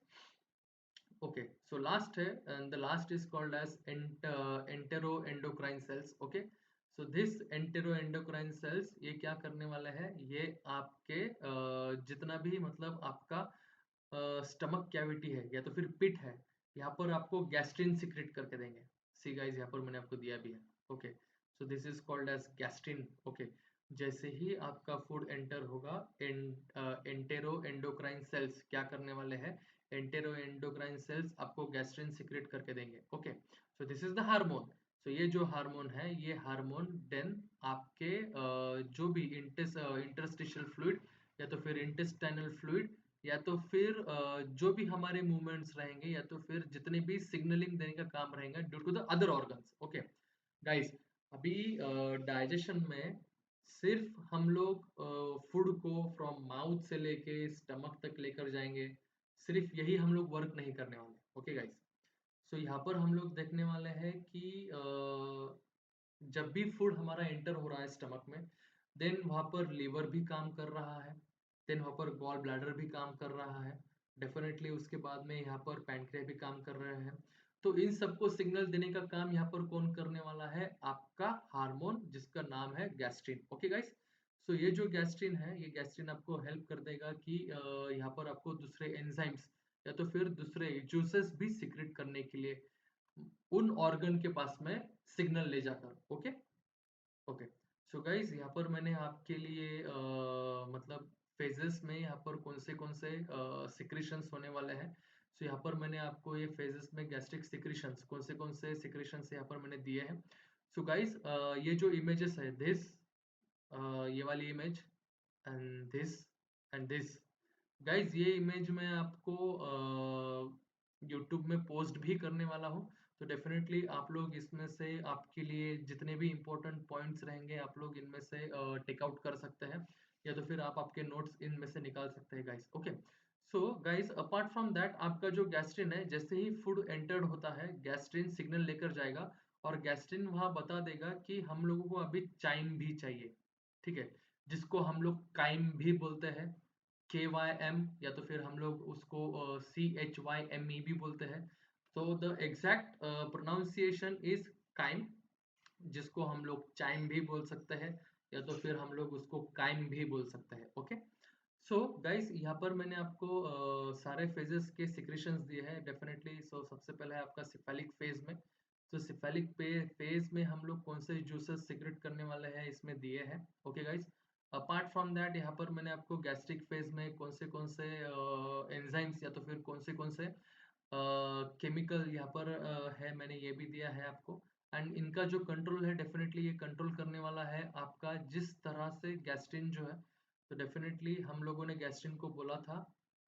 Okay, so last है, and the last is called as enteroendocrine cells. Okay, so this enteroendocrine cells ये क्या करने वाला है, ये आपके जितना भी मतलब आपका स्टमक कैविटी है या तो फिर पिट है, यहाँ पर आपको गैस्ट्रिन सिक्रेट करके देंगे। सी गाइस, यहाँ पर मैंने आपको दिया भी है। Okay, so this is called as gastrin. Okay, जैसे ही आपका फूड एंटर होगा, एंटेरो एंडोक्राइन सेल्स क्या करने वाले हैं, एंटेरो एंडोक्राइन सेल्स आपको गैस्ट्रिन सिक्रेट करके देंगे। Okay, so this is the hormone. So ये जो हार्मोन है, ये हार्मोन देन आपके जो भी इंटरस्टिशियल फ्लूइड या तो फिर इंटेस्टाइनल फ्लूइड या तो फिर जो भी हमारे मूवमेंट्स रहेंगे या तो फिर जितने भी सिग्नलिंग देने का काम रहेगा due to the other organs. Okay guys, अभी डाइजेशन में सिर्फ हम लोग फूड को फ्रॉम माउथ से लेके स्टमक तक लेकर जाएंगे, सिर्फ यही हम लोग वर्क नहीं करने वाले। ओके गाइस, सो यहाँ पर हम लोग देखने वाले हैं कि जब भी फूड हमारा एंटर हो रहा है स्टमक में, देन वहाँ पर लीवर भी काम कर रहा है, देन वहाँ पर गॉल ब्लैडर भी काम कर रहा है, डेफिनेटली उसके बाद में यहाँ पर पैनक्रिया भी काम कर रहे हैं। तो इन सबको सिग्नल देने का काम यहाँ पर कौन करने वाला है, आपका हार्मोन जिसका नाम है गैस्ट्रिन। ओके गाइस, सो ये जो गैस्ट्रिन है, ये गैस्ट्रिन आपको हेल्प कर देगा कि यहाँ पर आपको दूसरे एंजाइम्स या तो फिर दूसरे जूसेस भी सिक्रेट करने के लिए उन ऑर्गन के पास में सिग्नल ले जाकर। ओके ओके, सो गाइज यहाँ पर मैंने आपके लिए मतलब फेजेस में यहाँ पर कौन से सिक्रीशंस होने वाले हैं, सो यहाँ पर मैंने आपको ये फेजेस में गैस्ट्रिक सिक्रीशंस कौन से सिक्रीशंस यहाँ पर मैंने दिए हैं। सो गाइज, ये जो इमेजेस है, दिस ये वाली इमेज एंड दिस गाइज, ये इमेज मैं आपको यूट्यूब में पोस्ट भी करने वाला हूँ। तो डेफिनेटली आप लोग इसमें से आपके लिए जितने भी इम्पोर्टेंट पॉइंट्स रहेंगे आप लोग इनमें से टेक आउट कर सकते हैं या तो फिर आप आपके नोट्स इनमें से निकाल सकते हैं guys. Okay, so guys, apart from that आपका जो गैस्ट्रिन है, जैसे ही फूड एंटर्ड होता है गैस्ट्रिन सिग्नल लेकर जाएगा और गैस्ट्रिन वहाँ बता देगा कि हम लोगों को अभी चाइम भी चाहिए। ठीक है, जिसको हम लोग काइम भी बोलते हैं, KYM, या तो फिर हम लोग उसको CHYME भी बोलते हैं। तो the exact pronunciation is chyme, जिसको हम लोग चाइम भी बोल सकते हैं या तो फिर हम लोग उसको काइम भी बोल सकते हैं। ओके, सो गाइस, यहाँ पर मैंने आपको सारे फेजेस के सिक्रेशंस दिए हैं डेफिनेटली। सो सबसे पहले है आपका सिफेलिक फेज में, तो सिफेलिक फेज में हम लोग कौन से जूसेस सिक्रेट करने वाले हैं इसमें दिए हैं। Okay guys, apart from that यहाँ पर मैंने आपको गैस्ट्रिक फेज में कौन से एंजाइम्स या तो फिर कौन से केमिकल यहाँ पर है, मैंने ये भी दिया है आपको। एंड इनका जो कंट्रोल है, डेफिनेटली ये कंट्रोल करने वाला है आपका जिस तरह से गैस्ट्रिन जो है। तो डेफिनेटली हम लोगों ने गैस्ट्रिन को बोला था,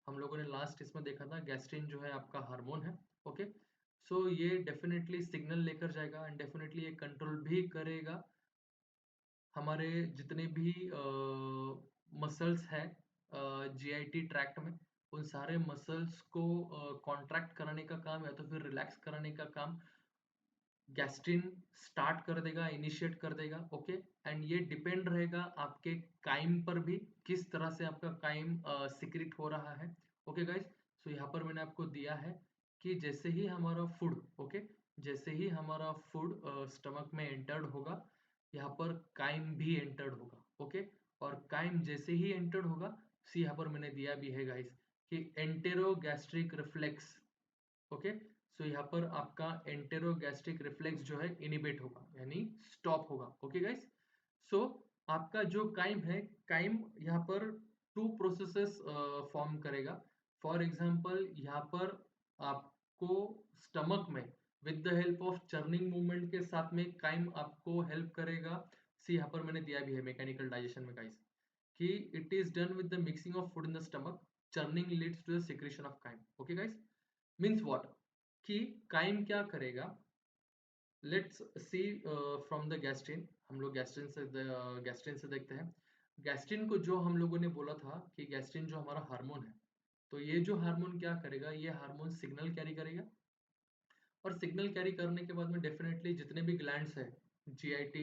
हम लोगों ने लास्ट इसमें देखा था गैस्ट्रिन जो है आपका हार्मोन है। ओके, सो ये डेफिनेटली सिग्नल लेकर जाएगा एंड डेफिनेटली ये कंट्रोल भी करेगा हमारे जितने भी मसल्स हैं GIT ट्रैक्ट में, उन सारे मसल्स को कॉन्ट्रैक्ट कराने का काम या तो फिर रिलैक्स कराने का काम गैस्ट्रिन स्टार्ट कर देगा, इनिशिएट कर देगा। ओके, एंड ये डिपेंड रहेगा आपके काइम पर भी, किस तरह से आपका काइम सिक्रेट हो रहा है। ओके गाइस, सो यहाँ पर मैंने आपको दिया है कि जैसे ही हमारा फूड, ओके, जैसे ही हमारा फूड स्टमक में एंटर्ड होगा, यहाँ पर काइम भी एंटर्ड होगा। ओके, और काइम जैसे ही एंटर्ड होगा, सी यहाँ पर मैंने दिया भी है गाइस कि एंटेरोगैस्ट्रिक रिफ्लेक्स। ओके, सो यहाँ पर आपका एंटेरोगैस्ट्रिक रिफ्लेक्स जो है इनिबेट होगा यानी स्टॉप होगा। ओके गाइस, सो आपका जो काइम है, काइम यहाँ पर टू प्रोसेसेस फॉर्म करेगा। फॉर एग्जांपल यहाँ पर आपको स्टमक में with the help of churning movement के साथ में काइम आपको हेल्प करेगा। सी यहाँ पर मैंने दिया भी है मैकेनिकल डाइजेशन में गाइस कि it is done with the mixing of food in the stomach, churning leads to the secretion of chyme. Okay guys, means what कि काइम क्या करेगा, let's see from the gastrin, हम लोग gastrin से देखते हैं। गैस्ट्रिन को जो हम लोगों ने बोला था कि गैस्ट्रिन जो हमारा हार्मोन है, तो ये जो हार्मोन क्या करेगा, ये हार्मोन सिग्नल कैरी करेगा और सिग्नल कैरी करने के बाद में डेफिनेटली जितने भी ग्लैंड्स है GIT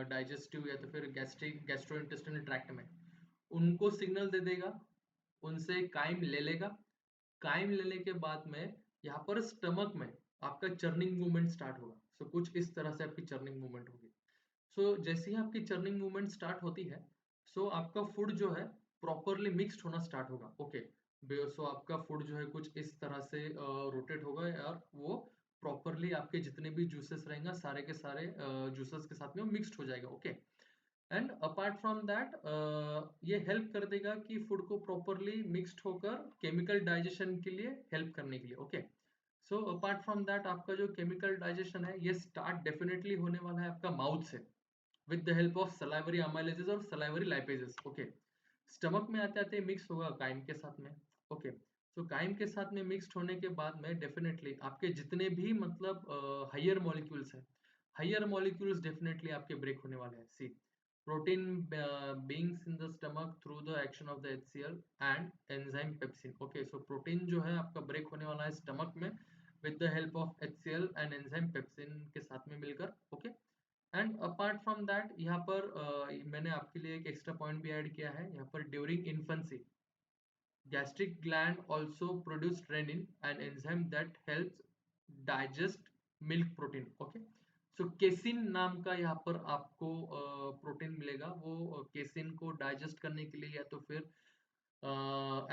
डाइजेस्टिव या तो फिर गैस्ट्रिक गैस्ट्रोइंटेस्टिनल ट्रैक्ट में, उनको सिग्नल दे देगा, उनसे काइम ले लेगा। काइम लेने के बाद में यहाँ पर स्टमक में आपका चर्निंग मूवमेंट स्टार्ट होगा। सो कुछ इस तरह से आपकी चर्निंग मूवमेंट होगी। सो जैसे ही आपकी चर्निंग मूवमेंट स्टार्ट होती है, सो आपका फूड जो है प्रॉपरली मिक्स्ड होना स्टार्ट होगा। ओके, सो आपका फूड जो है कुछ इस तरह से रोटेट होगा, और वो प्रॉपरली आपके जितने भी जूसेस रहेंगे सारे के सारे जूसेस के साथ में वो मिक्सड हो जाएगा। Okay, and apart from that ये हेल्प कर देगा कि फूड को प्रॉपरली मिक्सड होकर केमिकल डाइजेशन के लिए हेल्प करने के लिए। Okay, so apart from that आपका जो केमिकल डाइजेशन है ये स्टार्ट डेफिनेटली होने वाला है आपका माउथ से, with the help of salivary अमाइलेजेस और सलाइवरी लाइपेजेस। ओके, स्टमक में आते आते मिक्स होगा काइम के साथ में। ओके, सो काइम के साथ में मिक्सड होने के बाद में डेफिनेटली आपके जितने भी मतलब हायर मॉलिक्यूल्स हैं, हायर मॉलिक्यूल्स डेफिनेटली आपके ब्रेक होने वाले हैं। सी, protein beings in the stomach through the action of the HCl and enzyme pepsin। okay, so protein जो है आपका ब्रेक होने वाला है स्टमक में with the help of HCl and enzyme pepsin के साथ में मिलकर। Okay, and apart from that यहाँ पर मैंने आपके लिए एक एक्स्ट्रा पॉइंट भी ऐड किया है। यहाँ पर during infancy gastric gland also produce renin, an enzyme that helps digest milk protein। okay, so casein नाम का यहाँ पर आपको प्रोटीन मिलेगा, वो केसिन को डाइजेस्ट करने के लिए या तो फिर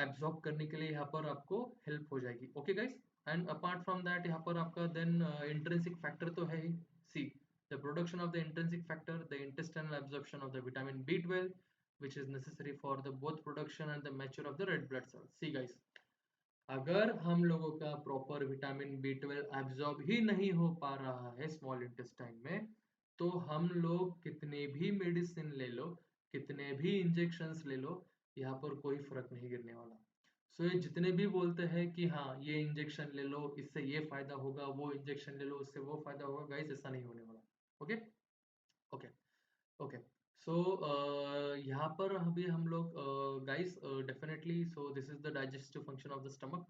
एब्जॉर्ब करने के लिए यहाँ पर आपको हेल्प हो जाएगी। Okay guys, and apart from that यहाँ पर आपका देन इंट्रिंसिक फैक्टर तो है ही। See, the production of the intrinsic factor, the intestinal absorption of the vitamin B12 which is necessary for the both production and the mature of the red blood cells। see guys, अगर हम लोगों का proper vitamin B12 absorb ही नहीं हो पा रहा है small intestine में, तो हम लोग कितने भी मेडिसिन ले लो, कितने भी इंजेक्शंस ले लो, यहाँ पर कोई फर्क नहीं गिरने वाला। सो ये जितने भी बोलते हैं कि हाँ ये इंजेक्शन ले लो इससे ये फायदा होगा, वो इंजेक्शन ले लो उससे वो फायदा होगा, गाइस ऐसा नहीं होने वाला। ओके, ओके, ओके, सो यहाँ पर अभी हम लोग guys definitely, so this is the digestive function of the stomach.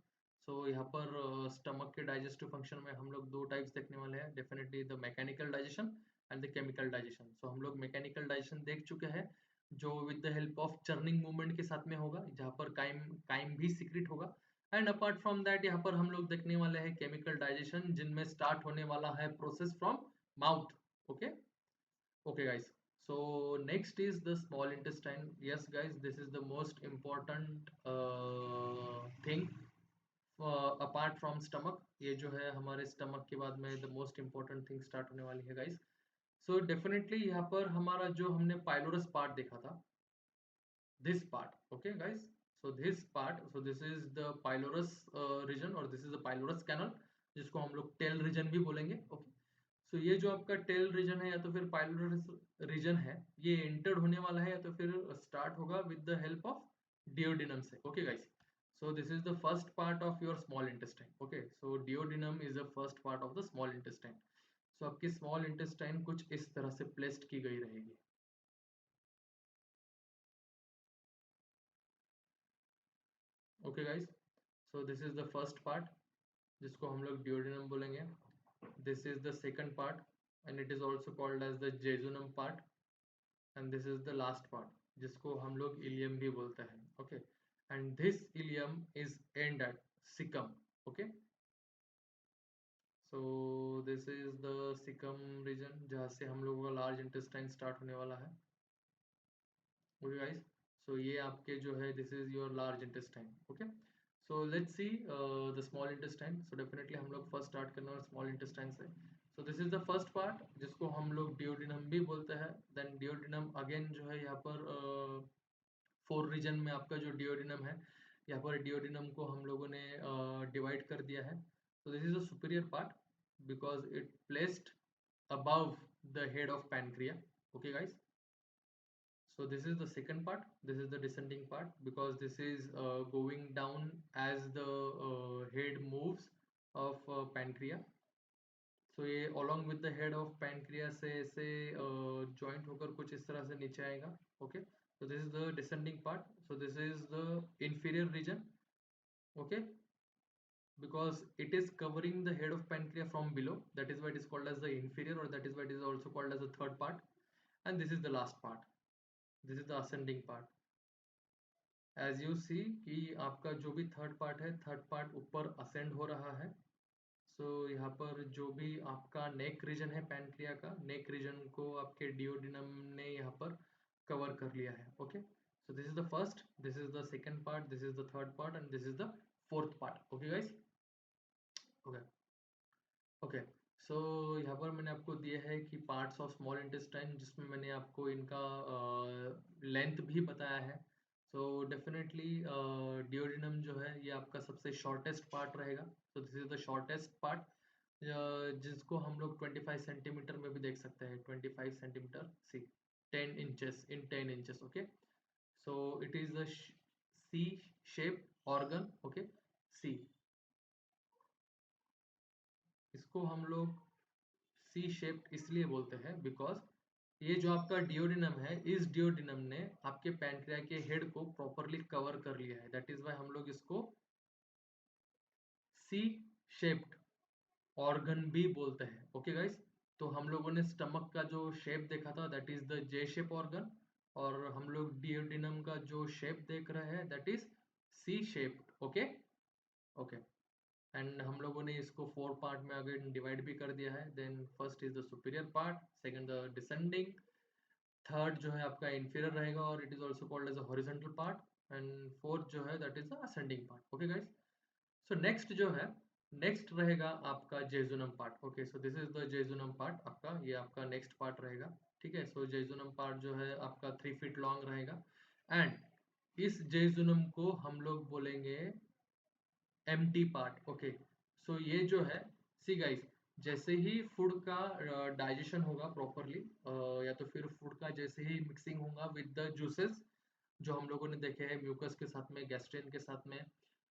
So यहाँ पर स्टमक के डाइजेस्टिव फंक्शन में हम लोग दो टाइप्स देखने वाले हैं, definitely the mechanical digestion and the chemical digestion. So हम लोग मैकेनिकल डाइजेशन देख चुके हैं, जो with the help of churning movement के साथ में होगा, जहाँ पर काइम काइम भी सीक्रेट होगा। एंड अपार्ट फ्रॉम दैट यहाँ पर हम लोग देखने वाले हैं केमिकल डाइजेशन, जिनमें स्टार्ट होने वाला है process from mouth. Okay, okay guys, so next is the small intestine। yes guys, this is the most important thing apart from stomach। ये जो है हमारे stomach के बाद में the most important thing start होने वाली है guys। so definitely यहाँ पर हमारा जो हमने पाइलोरस पार्ट देखा था, this part, okay guys, so this part, so this is the pylorus region और this is the pylorus canal, जिसको हम लोग टेल रीजन भी बोलेंगे। ओके, सो ये जो आपका टेल रीजन है या तो फिर पाइलोरस रीजन है, ये एंटर्ड होने वाला है या तो फिर स्टार्ट होगा with the help of duodenum से। Okay guys, so this is the first part of your small intestine. Okay, so duodenum is the first part of the small intestine. So आपकी small intestine कुछ इस तरह से placed की गई रहेगी। Okay guys, so this is the first part जिसको हम लोग डिओडिनम बोलेंगे। This is the second part and it is also called as the jejunum part, and this is the last part जिसको हम लोग इलियम भी बोलते हैं। Okay, and this ileum is end at caecum. Okay, so this is the caecum region जहाँ से हम लोगों का लार्ज इंटेस्टाइन स्टार्ट होने वाला है। ओके गाइस, सो ये आपके जो है this is your large intestine. Okay, so let's see the small intestine. So definitely हम लोग फर्स्ट स्टार्ट करना है स्मॉल इंटेस्टाइन से। सो this is the first part जिसको हम लोग डिओडिनम भी बोलते हैं। देन डिओडिनम अगेन जो है यहाँ पर फोर रीजन में आपका जो डिओडिनम है, यहाँ पर डिओडिनम को हम लोगों ने डिवाइड कर दिया है। तो this is a superior part because it placed above the head of pancreas। okay guys, so this is the second part, this is the descending part because this is going down as the head moves of pancreas। so ये along with the head of pancreas से ऐसे joint होकर कुछ इस तरह से नीचे आएगा। okay, so this is the descending part, so this is the inferior region। okay, because it is covering the head of pancreas from below, that is why it is called as the inferior, or that is why it is also called as the third part। and this is the last part, this is the ascending part। As you see कि आपका जो भी third part है, third part ऊपर ascend हो रहा है। सो यहाँ पर जो भी आपका नेक रीजन है पैनक्रिया का, नेक रीजन को आपके डिओडिनम ने यहाँ पर कवर कर लिया है। Okay, So this is the first, this is the second part, this is the third part, and this is the fourth part. Okay guys. Okay. Okay, so यहाँ पर मैंने आपको दिया है कि पार्ट्स ऑफ स्मॉल इंटेस्टाइन, जिसमें मैंने आपको इनका लेंथ भी बताया है. सो डेफिनेटली डिओडिनम जो है ये आपका सबसे शॉर्टेस्ट पार्ट रहेगा. सो this is the shortest part, जिसको हम लोग 25 सेंटीमीटर में भी देख सकते हैं. 25 centimetre, see 10 inches, in 10 inches. Okay, so it is the C shape organ. Okay, see, इसको हम लोग सी शेप्ड इसलिए बोलते हैं बिकॉज ये जो आपका डिओडिनम है, इस डिओडिनम ने आपके पैनक्रिया के हेड को प्रॉपरली कवर कर लिया है. दैट इज वाई हम लोग इसको सी शेप्ड ऑर्गन भी बोलते हैं. ओके गाइस, तो हम लोगों ने स्टमक का जो शेप देखा था that is the J shape organ, और हम लोग डिओडिनम का जो शेप देख रहे हैं that is C shaped. Okay. Okay, and हम लोगों ने इसको 4 पार्ट में अगेन डिवाइड भी कर दिया है. Then first is the superior part, second the descending, third जो है आपका इंफीरियर रहेगा और it is also called as a horizontal part, and fourth जो है that is the ascending part. Okay guys, so next जो है, नेक्स्ट रहेगा आपका jejunum part. Okay, so this is the jejunum part आपका, ये आपका नेक्स्ट पार्ट रहेगा. ठीक है, सो जेजुनम पार्ट जो है आपका 3 फीट लॉन्ग रहेगा, एंड इस जेजुनम को हम लोग बोलेंगे एम्प्टी पार्ट. ओके, सो ये जो है, सी गाइस, जैसे ही फूड का डाइजेशन होगा प्रॉपरली, या तो फिर फूड का जैसे ही मिक्सिंग होगा विद द जूसेस, जो हम लोगों ने देखे हैं म्यूकस के साथ में, गैस्ट्रिन के साथ में,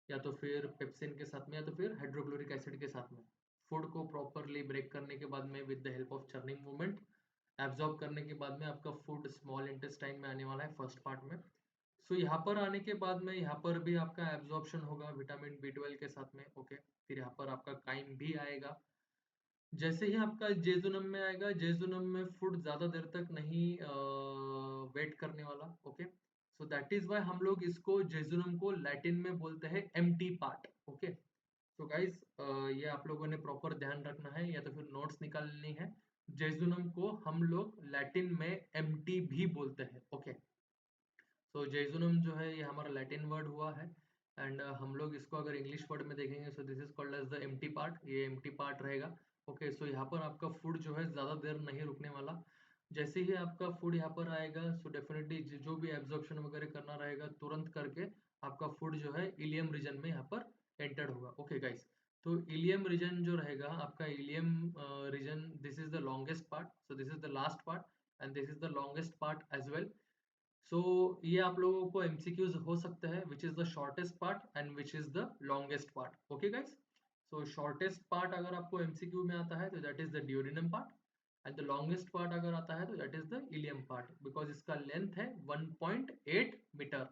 या तो फिर पेप्सिन के साथ में, या तो फिर हाइड्रोक्लोरिक एसिड के साथ में, फूड को प्रॉपरली ब्रेक करने के बाद में with the help of churning movement absorb करने के बाद में आपका फूड स्मॉल इंटेस्टाइन में आने वाला है फर्स्ट पार्ट में. सो यहाँ पर आने के बाद में यहाँ पर भी आपका एब्जॉर्प्शन होगा विटामिन बी 12 के साथ में. ओके, फिर यहाँ पर आपका काइम भी आएगा. जैसे ही आपका जेजुनम में आएगा, जेजुनम में फूड ज्यादा देर तक नहीं वेट करने वाला. Okay, so that is why हम लोग इसको जेजुनम को लैटिन में बोलते हैं एम्प्टी पार्ट. ओके, तो गाइस ये आप लोगों ने प्रॉपर ध्यान रखना है या तो फिर नोट्स निकालनी है. जेजुनम को हम लोग लैटिन में एम्प्टी भी बोलते हैं. ओके, सो जेजुनम जो है ये हमारा लैटिन वर्ड हुआ है, एंड हम लोग इसको अगर इंग्लिश वर्ड में देखेंगे, so this is called as the empty part. ये एम्प्टी पार्ट रहेगा. ओके, सो यहाँ पर आपका फूड जो है ज़्यादा देर नहीं रुकने वाला. जैसे ही आपका फूड यहाँ पर आएगा, सो डेफिनेटली जो भी एब्जॉर्प्शन वगैरह करना रहेगा तुरंत करके आपका फूड जो है इलियम रीजन में यहाँ पर एंटर होगा. ओके गाइस, तो इलियम रीजन जो रहेगा आपका, ileum region, this is the longest part, so this is the last part, and this is the longest part as well. सो ये आप लोगों को एमसीक्यूज हो सकता है, which is the shortest part and which is the longest part. Okay guys, so shortest part अगर आपको एमसीक्यू में आता है तो that is the duodenum part, and the longest part अगर आता है तो that is the ilium part, because इसका लेंथ है 1.8 मीटर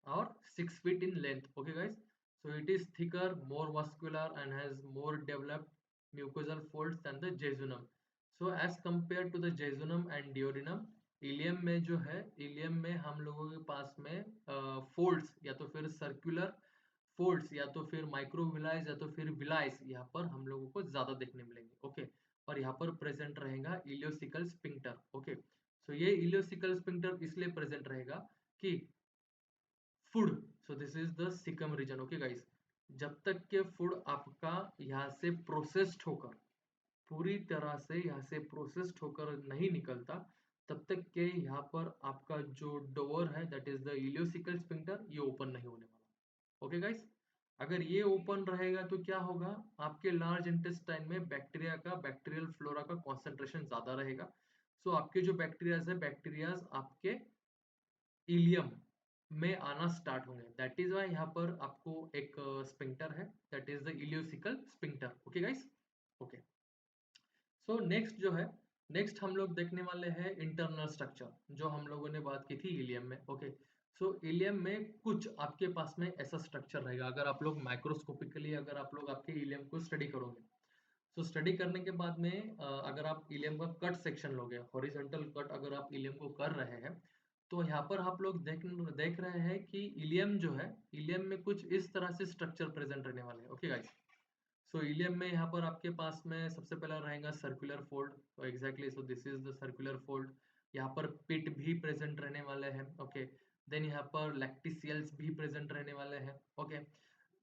और 6 feet in length. Okay guys, so it is thicker, more muscular, and has more developed mucosal folds than the jejunum. So as compared to the jejunum and duodenum, ileum में जो है, ilium में हम लोगों के पास में फोल्ड्स या तो फिर सर्कुलर फोल्ड्स या तो फिर माइक्रोविलाइज या तो फिर विलाइज यहाँ पर हम लोगों को ज्यादा देखने मिलेंगे. ओके, और यहाँ पर प्रेजेंट रहेगा इलियोसिकल स्पिंक्टर. ओके, सो ये इलियोसिकल स्पिंक्टर इसलिए प्रेजेंट रहेगा कि food, so this is the caecum region. Okay guys, जब तक के फूड आपका यहाँ से प्रोसेस्ड होकर, पूरी तरह से यहाँ से प्रोसेस्ड होकर नहीं निकलता, तब तक के यहाँ पर आपका जो डोर है that is the ileocaecal sphincter, ये ओपन नहीं होने वाला. ओके गाइस, अगर ये ओपन रहेगा तो क्या होगा, आपके लार्ज इंटेस्टाइन में बैक्टीरिया का, बैक्टीरियल फ्लोरा का कॉन्सेंट्रेशन ज्यादा रहेगा. सो आपके जो बैक्टीरियाज है, बैक्टीरियाज आपके इलियम में आना स्टार्ट होंगे. दैट इज वाई यहाँ पर आपको एक स्पिंक्टर है, that is the ileocaecal sphincter. Okay guys. Okay, so next जो है, नेक्स्ट हम लोग देखने वाले हैं इंटरनल स्ट्रक्चर, जो हम लोगों ने बात की थी इलियम में. ओके, सो इलियम में कुछ आपके पास में ऐसा स्ट्रक्चर रहेगा, अगर आप लोग माइक्रोस्कोपिकली अगर आप लोग आपके इलियम को स्टडी करोगे, सो स्टडी करने के बाद में अगर आप इलियम का कट सेक्शन लोगे, हॉरिजॉन्टल कट अगर आप इलियम को कर रहे हैं, तो यहाँ पर आप लोग देख रहे हैं कि इलियम जो है, इलियम में कुछ इस तरह से स्ट्रक्चर प्रेजेंट रहने वाले हैं. ओके गाइस, सो इलियम में यहाँ पर आपके पास में सबसे पहला रहेगा सर्कुलर फोल्ड. तो exactly, so this is the circular fold. यहाँ पर पिट भी प्रेजेंट रहने वाले हैं. ओके, देन यहाँ पर लैक्टिसियल्स भी प्रेजेंट रहने वाले हैं, okay.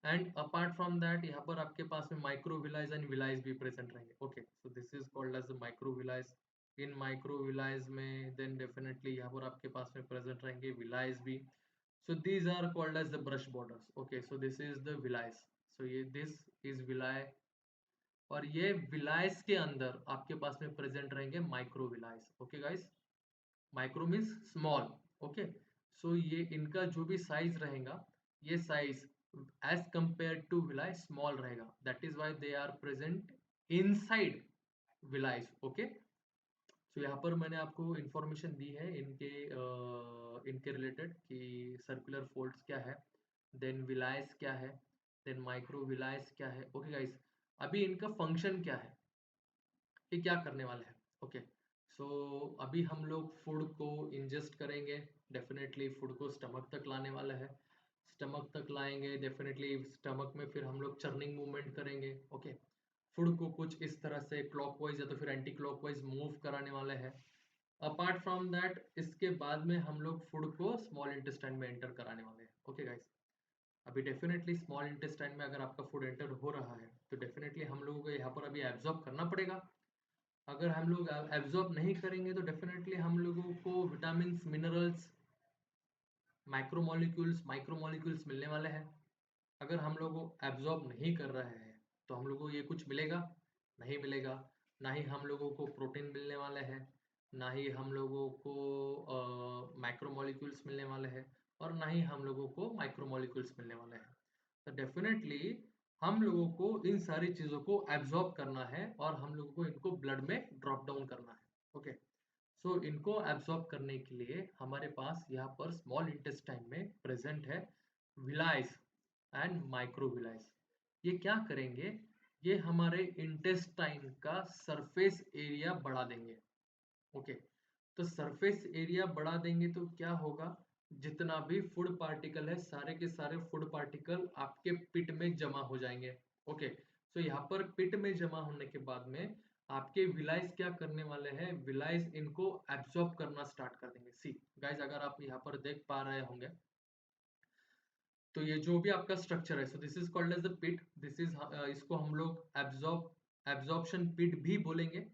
And apart from that यहाँ पर आपके पास में माइक्रोविलाइज एंड विलाइज भी प्रेजेंट रहेंगे, okay. So this is called as microvilli. In microvilli में देन डेफिनेटली यहाँ पर आपके पास में प्रेजेंट रहेंगे विलाइज भी। So these are called as the brush borders. Okay, so this is the villi. So ये this is villi और ये विलाइस के अंदर आपके पास में प्रेजेंट रहेंगे microvilli, okay guys. Micro means small, okay. So ये इनका जो भी साइज रहेगा, ये size as compare to villi small रहेगा, that is why they are present inside villi, okay. So यहाँ पर मैंने आपको इंफॉर्मेशन दी है इनके रिलेटेड कि सर्कुलर फोल्ड्स क्या है, देन विलाइस क्या है, देन माइक्रो विलाइस क्या है, ओके गाइस। अभी इनका फंक्शन क्या है, ये क्या करने वाले हैं, ओके। सो अभी हम लोग फूड को इंजेस्ट करेंगे, डेफिनेटली फूड को स्टमक तक लाने वाला है। स्टमक तक लाएंगे, डेफिनेटली स्टमक में फिर हम लोग चर्निंग मूवमेंट करेंगे, ओके। फूड को कुछ इस तरह से क्लॉकवाइज या तो फिर एंटी क्लॉकवाइज मूव कराने वाले हैं। अपार्ट फ्रॉम दैट इसके बाद में हम लोग फूड को स्मॉल इंटेस्टाइन में एंटर कराने वाले हैं, ओके गाइस। अभी डेफिनेटली स्मॉल इंटेस्टाइन में अगर आपका फूड एंटर हो रहा है तो डेफिनेटली हम लोगों को यहाँ पर अभी एब्जॉर्ब करना पड़ेगा। अगर हम लोग एब्जॉर्ब नहीं करेंगे तो डेफिनेटली हम लोगों को विटामिन मिनरल्स माइक्रोमोलिक्यूल्स मिलने वाले हैं। अगर हम लोग एब्जॉर्ब नहीं कर रहे हैं तो हम लोगों को ये कुछ मिलेगा नहीं मिलेगा। ना ही हम लोगों को प्रोटीन मिलने वाले हैं, ना ही हम लोगों को माइक्रोमोलिक्यूल्स मिलने वाले हैं, और ना ही हम लोगों को माइक्रोमोलिक्यूल्स मिलने वाले हैं। तो डेफिनेटली हम लोगों को इन सारी चीज़ों को एब्जॉर्ब करना है और हम लोगों को इनको ब्लड में ड्रॉप डाउन करना है, ओके। सो इनको एब्जॉर्ब करने के लिए हमारे पास यहाँ पर स्मॉल इंटेस्टाइन में प्रेजेंट है विलाइस एंड माइक्रोविलाइस। ये क्या करेंगे, ये हमारे इंटेस्टाइन का सरफेस एरिया बढ़ा देंगे, ओके। तो सरफेस एरिया बढ़ा देंगे तो क्या होगा, जितना भी फूड पार्टिकल है सारे के सारे फूड पार्टिकल आपके पिट में जमा हो जाएंगे, ओके। सो यहाँ पर पिट में जमा होने के बाद में आपके विलाइस क्या करने वाले हैं, विलाइस इनको एब्जॉर्ब करना स्टार्ट कर देंगे। सी गाइज, अगर आप यहाँ पर देख पा रहे होंगे तो ये जो भी आपका स्ट्रक्चर है, so this is called as the pit. This is इसको हम लोग एब्जॉर्प्शन पिट भी बोलेंगे।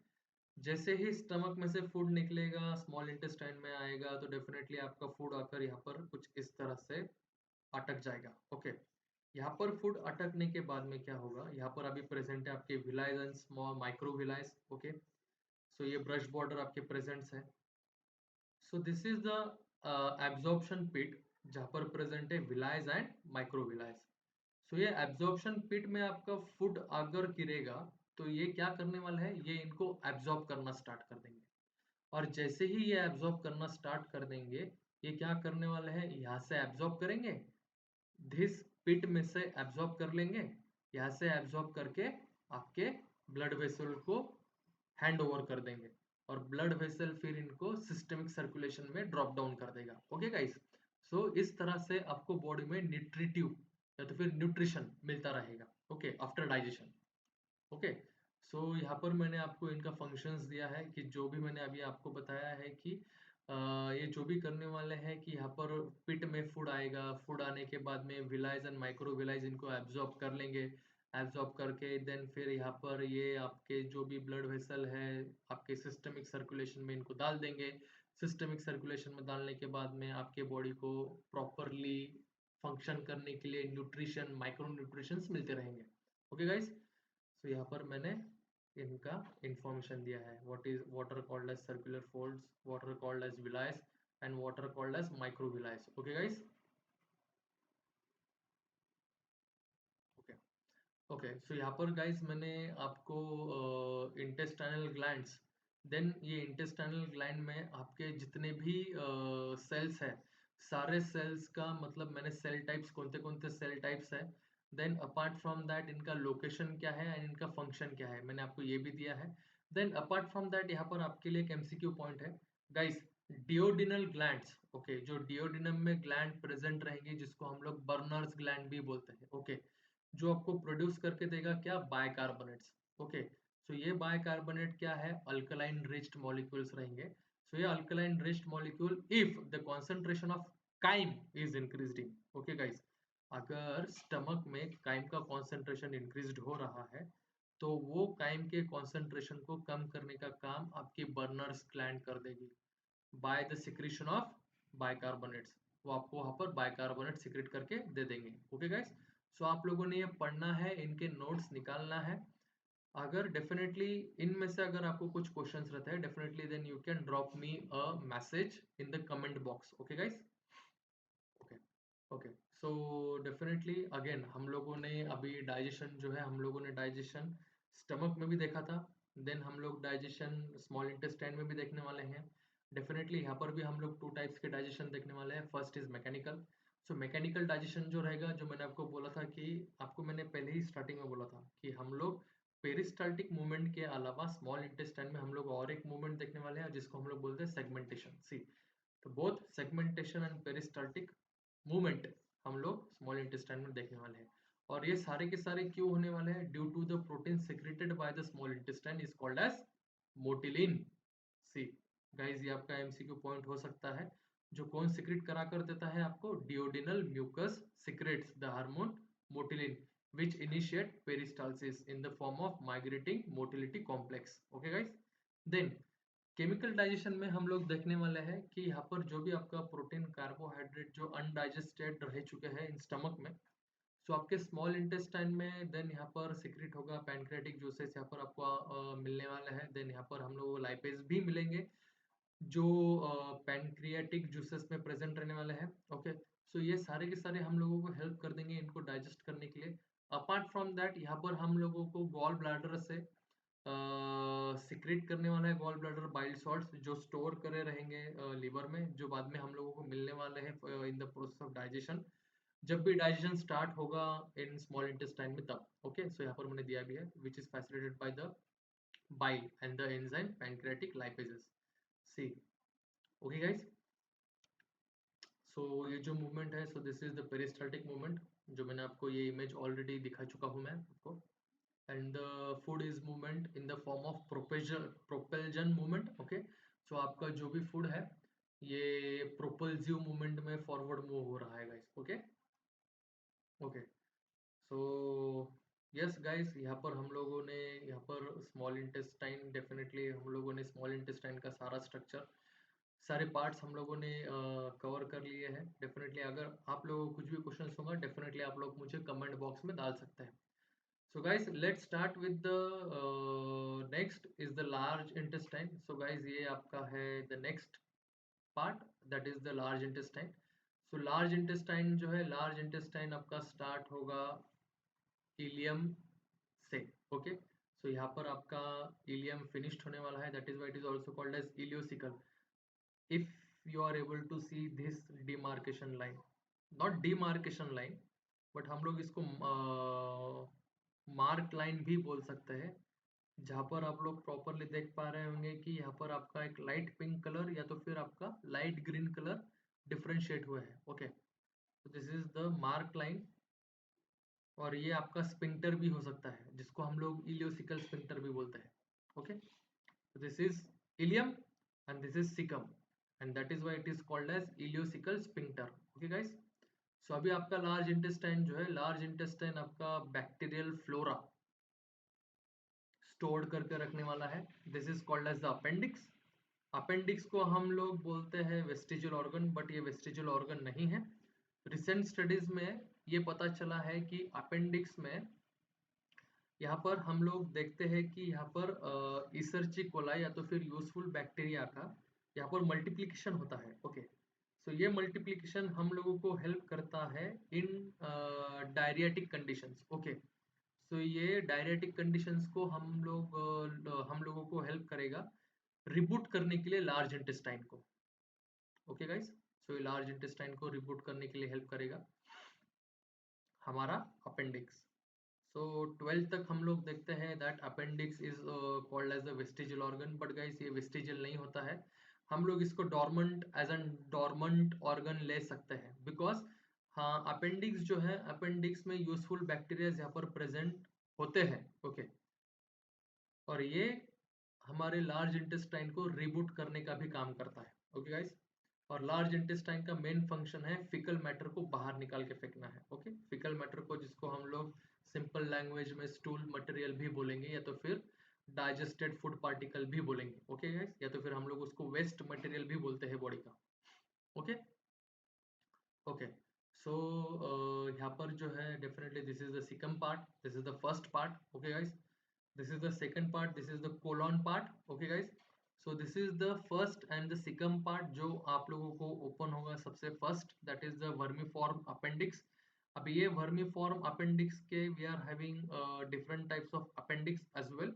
जैसे ही स्टमक में से फूड निकलेगा स्मॉल इंटेस्टाइन में आएगा तो डेफिनेटली आपका फूड आकर यहाँ पर कुछ इस तरह से अटक जाएगा, ओके। यहाँ पर फूड अटकने के बाद में क्या होगा, यहाँ पर अभी प्रेजेंट है आपके villi and small microvilli, okay. So ये ब्रश बॉर्डर आपके प्रेजेंट्स है। So this is the absorption pit जहाँ पर प्रेजेंट है विलाइज एंड माइक्रोविलाइज। सो ये एब्जॉर्प्शन पिट में आपका फूड अगर गिरेगा तो ये क्या करने वाला है, ये इनको एब्जॉर्ब करना स्टार्ट कर देंगे। और जैसे ही ये एब्जॉर्ब करना स्टार्ट कर देंगे, ये क्या करने वाले हैं, यहाँ से एब्जॉर्ब करेंगे, दिस पिट में से एब्जॉर्ब कर लेंगे, यहाँ से एब्जॉर्ब करके आपके ब्लड वेसल को हैंड ओवर कर देंगे, और ब्लड वेसल फिर इनको सिस्टमिक सर्कुलेशन में ड्रॉप डाउन कर देगा, ओके गाइस। सो इस तरह से आपको बॉडी में न्यूट्रिटिव या तो फिर न्यूट्रिशन मिलता रहेगा, okay, after digestion, okay. So यहाँ पर मैंने आपको इनका फंक्शंस दिया है कि जो भी मैंने अभी आपको बताया है कि ये जो भी करने वाले हैं कि यहाँ पर पिट में फूड आएगा, फूड आने के बाद में विलाइज एंड माइक्रोविलाइज इनको एब्जॉर्ब कर लेंगे। एब्जॉर्ब करके देन फिर यहाँ पर ये आपके जो भी ब्लड वेसल है आपके सिस्टमिक सर्कुलेशन में इनको डाल देंगे। सिस्टमिक सर्कुलेशन में डालने के बाद में आपके बॉडी को प्रॉपरली फंक्शन करने के लिए न्यूट्रिशन माइक्रो न्यूट्रिशंस मिलते रहेंगे, ओके गाइस। सो यहाँ पर मैंने इनका इंफॉर्मेशन दिया है, what is what are called as circular folds, what are called as villi and what are called as microvilli, okay guys. Okay okay, so यहाँ पर गाइस मैंने आपको इंटेस्टाइनल ग्लैंड्स, देन ये इंटेस्टाइनल ग्लैंड में आपके जितने भी सेल्स है, सारे सेल्स का मतलब मैंने सेल टाइप्स कौन से सेल टाइप्स है, देन अपार्ट फ्रॉम दैट इनका लोकेशन क्या है एंड इनका फंक्शन क्या है, मैंने आपको ये भी दिया है। देन अपार्ट फ्रॉम दैट यहाँ पर आपके लिए एक एमसीक्यू पॉइंट है गाइस, डिओडिनल ग्लैंड्स, ओके। जो डिओडिनम में ग्लैंड प्रेजेंट रहेंगे जिसको हम लोग बर्नर्स ग्लैंड भी बोलते हैं, ओके। जो आपको प्रोड्यूस करके देगा क्या, बायकार्बोनेट्स, ओके। सो ये बायकार्बोनेट क्या है, अल्कलाइन रिच्ड मॉलिक्यूल्स रहेंगे। सो ये alkaline riched molecule if the concentration of chyme is increasing. Okay guys, अगर स्टमक में काइम का कॉन्सेंट्रेशन इंक्रीज्ड हो रहा है तो वो काइम के कॉन्सेंट्रेशन को कम करने का काम आपकी बर्नर्स ग्लैंड कर देगी by the secretion of bicarbonates. वो आपको वहां पर बाइकार्बोनेट सिक्रेट करके दे देंगे। ओके गाइस, सो आप लोगों ने ये पढ़ना है, इनके नोट्स निकालना है। अगर डेफिनेटली इनमें से अगर आपको कुछ क्वेश्चंस रहते हैं definitely then you can drop me a message in the comment box. Okay guys, okay okay. So definitely again हम लोगों ने अभी डाइजेशन जो है हम लोगों ने डाइजेशन स्टमक में भी देखा था, देन हम लोग डाइजेशन स्मॉल इंटेस्टाइन में भी देखने वाले हैं। डेफिनेटली यहाँ पर भी हम लोग टू टाइप्स के डाइजेशन देखने वाले हैं। First is mechanical. So mechanical digestion जो रहेगा, जो मैंने आपको बोला था कि आपको मैंने पहले ही स्टार्टिंग में बोला था कि हम लोग पेरिस्टाल्टिक मूवमेंट के अलावा स्मॉल इंटेस्टाइन में हम लोग और एक मूवमेंट देखने वाले हैं जिसको हम लोग बोलते हैं सेगमेंटेशन। सी, तो both segmentation and peristaltic movement हम लोग स्मॉल इंटेस्टाइन में देखने वाले हैं। और ये सारे के सारे क्यों होने वाले हैं? Due to the protein secreted by the small intestine is called as motilin. See guys, ये आपका एमसीक्यू पॉइंट हो सकता है। जो कौन सिक्रेट करा कर देता है आपको? Duodenal mucus secretes the hormone motilin which initiate peristalsis in the form of migrating motility complex. Okay guys, then chemical digestion में हम लोग देखने वाले हैं कि यहाँ पर जो भी आपका प्रोटीन कार्बोहाइड्रेट जो अनडाइजेस्टेड रह चुके हैं इन स्टमक में, सो आपके स्मॉल इंटेस्टाइन में देन यहाँ पर सिक्रेट होगा पैनक्रियाटिक जूसेस यहाँ पर आपको मिलने वाला है। देन यहाँ पर हम लोग लाइपेज भी मिलेंगे जो पैनक्रियाटिक जूसेस में प्रेजेंट रहने वाले हैं। ओके, सो ये सारे के सारे हम लोगों को हेल्प कर देंगे इनको डाइजेस्ट करने के लिए। अपार्ट फ्रॉम दैट यहाँ पर हम लोगों को गॉल ब्लैडर से सिक्रेट करने वाला है गॉल ब्लैडर बाइल सॉल्ट्स जो स्टोर करे रहेंगे लीवर में, जो बाद में हम लोगों को मिलने वाले हैं in the process of digestion, जब भी डाइजेशन स्टार्ट होगा इन स्मॉल इंटेस्टाइन में तब। ओके, सो यहाँ पर मैंने दिया भी है which is facilitated by the bile and the enzyme pancreatic lipases. See, okay guys, सो ये जो मूवमेंट है, so this is the peristaltic movement जो मैंने आपको ये इमेज ऑलरेडी दिखा चुका हूँ मैं आपको। And the food is movement in the form of propulsion movement. Okay, so आपका जो भी फूड है ये प्रोपल्सिव मूवमेंट में फॉरवर्ड मूव हो रहा है guys. Okay okay, so yes guys, यहाँ पर हम लोगों ने यहाँ पर स्मॉल इंटेस्टाइन डेफिनेटली हम लोगों ने स्मॉल इंटेस्टाइन का सारा स्ट्रक्चर सारे पार्ट्स हम लोगों ने कवर कर लिए हैं। डेफिनेटली अगर आप लोगों को कुछ भी क्वेश्चन होगा डेफिनेटली आप लोग मुझे कमेंट बॉक्स में डाल सकते हैं। So guys let's start with the next is the large intestine. So guys ये आपका है the next part, that is the large intestine. So large intestine जो है, लार्ज इंटेस्टाइन आपका स्टार्ट होगा इलियम से। ओके, सो यहाँ पर आपका इलियम फिनिश्ड होने वाला है, that is why it is also called as ileocaecal. if you are able to see this demarcation line, not demarcation line, but हम लोग इसको मार्क लाइन भी बोल सकते हैं, जहाँ पर आप लोग प्रॉपरली देख पा रहे होंगे कि यहाँ पर आपका एक लाइट पिंक कलर या तो फिर आपका लाइट ग्रीन कलर डिफरेंशिएट हुआ है। ओके, तो this is the mark line. और ये आपका स्पिंक्टर भी हो सकता है जिसको हम लोग इलियोसिकल स्पिंक्टर भी बोलते हैं। Okay, so this is ileum and this is cecum and that is why it is called as ileocecal sphincter. Okay guys, so अभी आपका लार्ज इंटेस्टाइन जो है, लार्ज इंटेस्टाइन आपका बैक्टीरियल फ्लोरा स्टोर करके रखने वाला है, this is called as the appendix. Appendix को हम लोग बोलते हैं वेस्टिजियल ऑर्गन, बट ये वेस्टिजियल ऑर्गन नहीं है। रिसेंट स्टडीज में ये पता चला है कि अपेंडिक्स में यहाँ पर हम लोग देखते हैं कि यहाँ पर ईसर्ची कोलाई या तो फिर यूजफुल बैक्टीरिया का यहाँ पर मल्टीप्लिकेशन होता है। ओके, सो ये मल्टीप्लिकेशन हम लोगों को हेल्प करता है इन डायरियाटिक कंडीशंस। ओके, सो ये डायरियाटिक कंडीशंस को हम लोगों को हेल्प करेगा रिबूट करने के लिए लार्ज इंटेस्टाइन को। ओके गाइस, सो ये लार्ज इंटेस्टाइन को रिबूट करने के लिए हेल्प करेगा हमारा अपेंडिक्स। सो 12th तक हम लोग देखते हैं that appendix is called as a vestigial organ, but guys ये वेस्टिजियल नहीं होता है। हम लोग इसको dormant as an dormant organ ले सकते हैं बिकॉज हाँ अपेंडिक्स जो है, अपेंडिक्स में यूजफुल बैक्टीरिया यहाँ पर प्रेजेंट होते हैं। ओके, और ये हमारे लार्ज इंटेस्टाइन को रिबूट करने का भी काम करता है। ओके गाइस, और लार्ज इंटेस्टाइन का मेन फंक्शन है फिकल मैटर को बाहर निकाल के फेंकना है। ओके, फिकल मैटर को जिसको हम लोग सिंपल लैंग्वेज में स्टूल मटेरियल भी बोलेंगे, या तो फिर डाइजेस्टेड फूड पार्टिकल भी बोलेंगे। ओके गाइस, या तो फिर हम लोग उसको वेस्ट मटेरियल भी बोलते हैं बॉडी का। ओके ओके, सो यहाँ पर जो है definitely this is the caecum part, this is the first part. Okay guys, this is the second part, this is the colon part। okay guys, so this is the first and the second part जो आप लोगों को open होगा सबसे first, that is the vermiform appendix। अब ये vermiform appendix के we are having different types of appendix as well,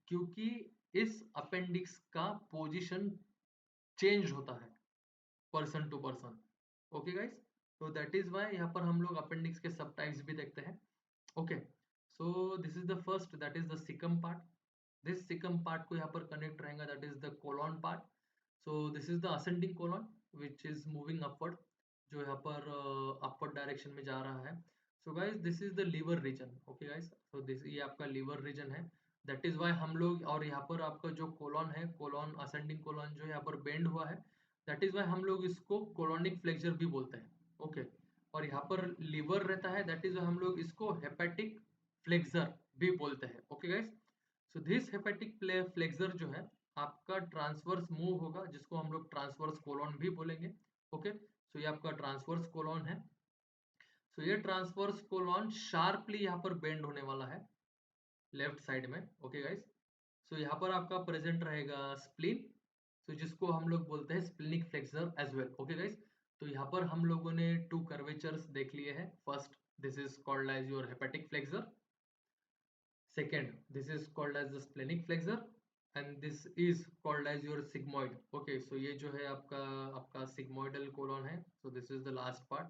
क्योंकि इस appendix का पोजीशन चेंज होता है person to person. Okay guys, तो दैट इज वाई यहाँ पर हम लोग अपेंडिक्स के सब टाइप्स भी देखते हैं। Okay, so this is the first, that is the caecum part. This caecum part को यहाँ पर कनेक्ट रहेगा, that is the colon part. So this is the ascending colon which is moving upward, जो यहाँ पर अपवर्ड डायरेक्शन में जा रहा है। So guys this is the liver region. Okay guys, so this ये आपका लीवर रीजन है, दैट इज वाई हम लोग, और यहाँ पर आपका जो कोलॉन है, कोलॉन असेंडिंग कोलॉन जो यहाँ पर बेंड हुआ है, दैट इज वाई हम लोग इसको कोलोनिक फ्लेक्सर भी बोलते हैं। ओके, और यहाँ पर लीवर रहता है, दैट इज हम लोग इसको हेपेटिक फ्लेक्सर भी बोलते हैं। Okay guys, so this hepatic flexor जो है आपका ट्रांसवर्स मूव होगा, जिसको हम लोग ट्रांसवर्स कोलॉन भी बोलेंगे। ओके, सो ये आपका ट्रांसवर्स कोलॉन है। सो ये ट्रांसवर्स कोलॉन शार्पली यहाँ पर बेंड होने वाला है लेफ्ट साइड में। ओके गाइस, सो यहाँ पर आपका प्रेजेंट रहेगा स्प्लीन, तो जिसको हम लोग बोलते हैं splenic flexure as well. Okay guys, तो यहाँ पर हम लोगों ने टू कर्वेचर्स देख लिए हैं। First, this is called as your hepatic flexure. Second, this is called as the splenic flexure, and this is called as your sigmoid. Okay, so ये जो है आपका आपका सिग्मोइडल कोलॉन है। So this is the last part,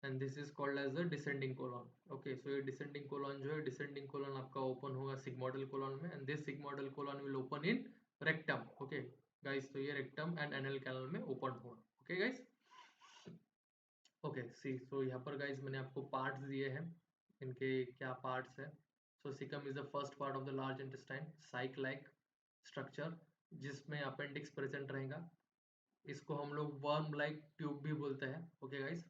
and this is called as the descending colon. Okay, so ये descending colon जो है, descending colon आपका ओपन होगा सिग्मोइडल कोलॉन में, and this sigmoidal colon will open in rectum. Okay guys, तो ये rectum and anal canal में open होगा। ओके गाइस, ओके सी, सो यहाँ पर गाइस मैंने आपको पार्ट्स दिए हैं, इनके क्या पार्ट्स है। So caecum is the first part of the large intestine, sac like structure, जिसमें अपेंडिक्स प्रेजेंट रहेगा। इसको हम लोग वर्म लाइक ट्यूब भी बोलते हैं। ओके गाइस,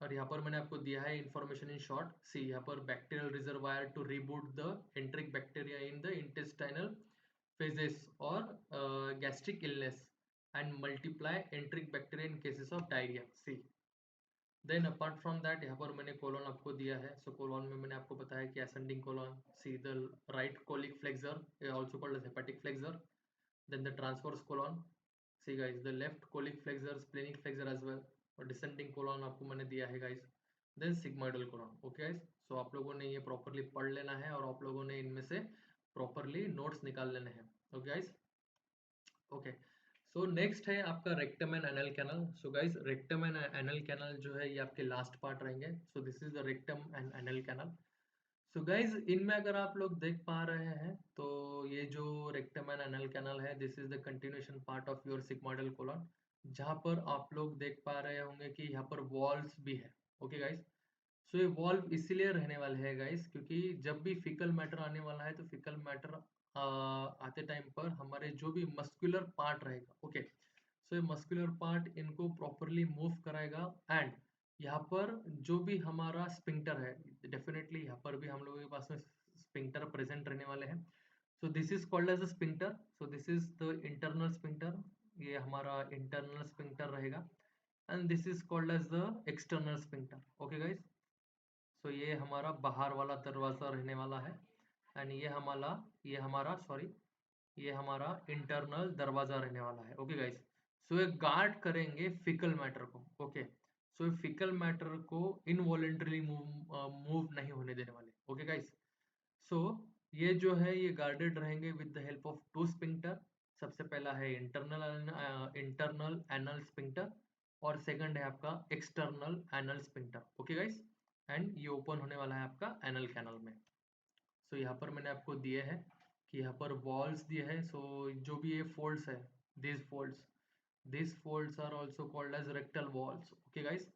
और यहाँ पर मैंने आपको दिया है इंफॉर्मेशन इन शॉर्ट। सी, यहाँ पर bacterial reservoir to reboot the enteric bacteria in the intestinal phases or gastric illness and multiply enteric bacteria in cases of diarrhea। See, then apart from that यहाँ पर मैंने colon आपको दिया है। सो colon में मैंने आपको बताया कि ascending colon, see the right colic flexure also called as hepatic flexure, then the transverse colon, see guys the left colic flexure, splenic flexure as well, और डिसेंडिंग कोलॉन आपको मैंने दिया है guys, then sigmoidal colon. Okay guys, सो आप लोगों ने ये प्रॉपर्ली पढ़ लेना है, और आप लोगों ने इनमें से प्रॉपर्ली नोट्स निकाल लेने हैं। Okay guys, okay, so next है आपका rectum and anal canal. So guys, rectum and anal canal जो है ये आपके लास्ट पार्ट रहेंगे। So this is the rectum and anal canal. So guys, इनमें अगर आप लोग देख पा रहे हैं, तो ये जो रेक्टम एंड एनल कैनल है, this is the continuation part of your sigmoidal colon, जहाँ पर आप लोग देख पा रहे होंगे कि यहाँ पर वॉल्स भी है। ओके गाइस, सो ये वॉल्व इसीलिए रहने वाले हैं गाइस, क्योंकि जब भी फिकल मैटर आने वाला है, तो फिकल मैटर आते टाइम पर हमारे जो भी मस्कुलर पार्ट रहेगा, ओके, सो ये मस्कुलर पार्ट इनको प्रॉपरली मूव कराएगा, एंड यहाँ पर जो भी हमारा स्पिंक्टर है, डेफिनेटली यहाँ पर भी हम लोगों के पास में स्पिंक्टर प्रेजेंट रहने वाले हैं। So this is called as a sphincter, so this is the internal sphincter, ये हमारा इंटरनल स्पिंक्टर रहेगा, and this is called as the external sphincter. Okay guys, सो ये हमारा बाहर वाला दरवाजा रहने वाला है, एंड ये हमारा सॉरी, ये हमारा इंटरनल दरवाजा रहने वाला है। ओके गाइस, सो ये गार्ड करेंगे फिकल मैटर को। ओके, सो फिकल मैटर को इनवॉलेंटरली मूव नहीं होने देने वाले। ओके गाइस, सो ये जो है ये गार्डेड रहेंगे with the help of two sphincter. सबसे पहला है इंटरनल एनल स्पिंक्टर, और सेकंड है आपका external anal sphincter. Okay guys, and ये ओपन होने वाला है आपका एनल कैनल में। सो यहाँ पर मैंने आपको दिए हैं कि यहाँ पर वॉल्स दिए हैं। सो जो भी ये फोल्ड्स है, this folds are also called as rectal walls. Okay guys,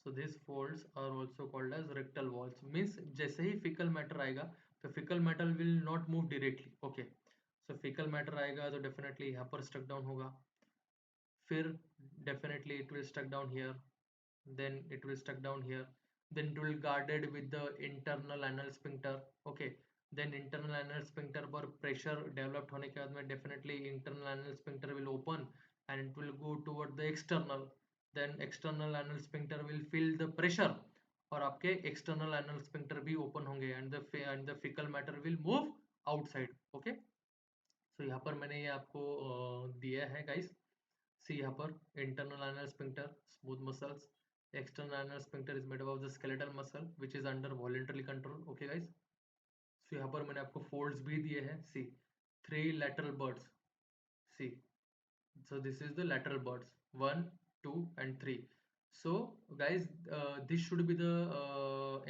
so this folds are also called as rectal walls, means जैसे ही फिकल मैटर आएगा, तो faecal matter will not move directly. Okay, so faecal matter आएगा तो definitely यहाँ पर stuck down होगा, फिर definitely it will stuck down here, then it will stuck down here, then it will guarded with the internal anal sphincter. Okay, then internal anal sphincter पर pressure developed होने के बाद में definitely internal anal sphincter will open and it will go toward the external, then external anal sphincter will feel the pressure और आपके external anal sphincter भी open होंगे and the fecal matter will move outside. Okay, so यहाँ पर मैंने ये आपको दिया है guys. See यहाँ पर internal anal sphincter, smooth muscles. External anal sphincter is made up of the skeletal muscle which is under voluntary control. Okay guys. So यहाँ पर मैंने आपको folds भी दिए हैं. See, 3 lateral buds. See, so this is the lateral buds. 1, 2 and 3. So guys, this should be the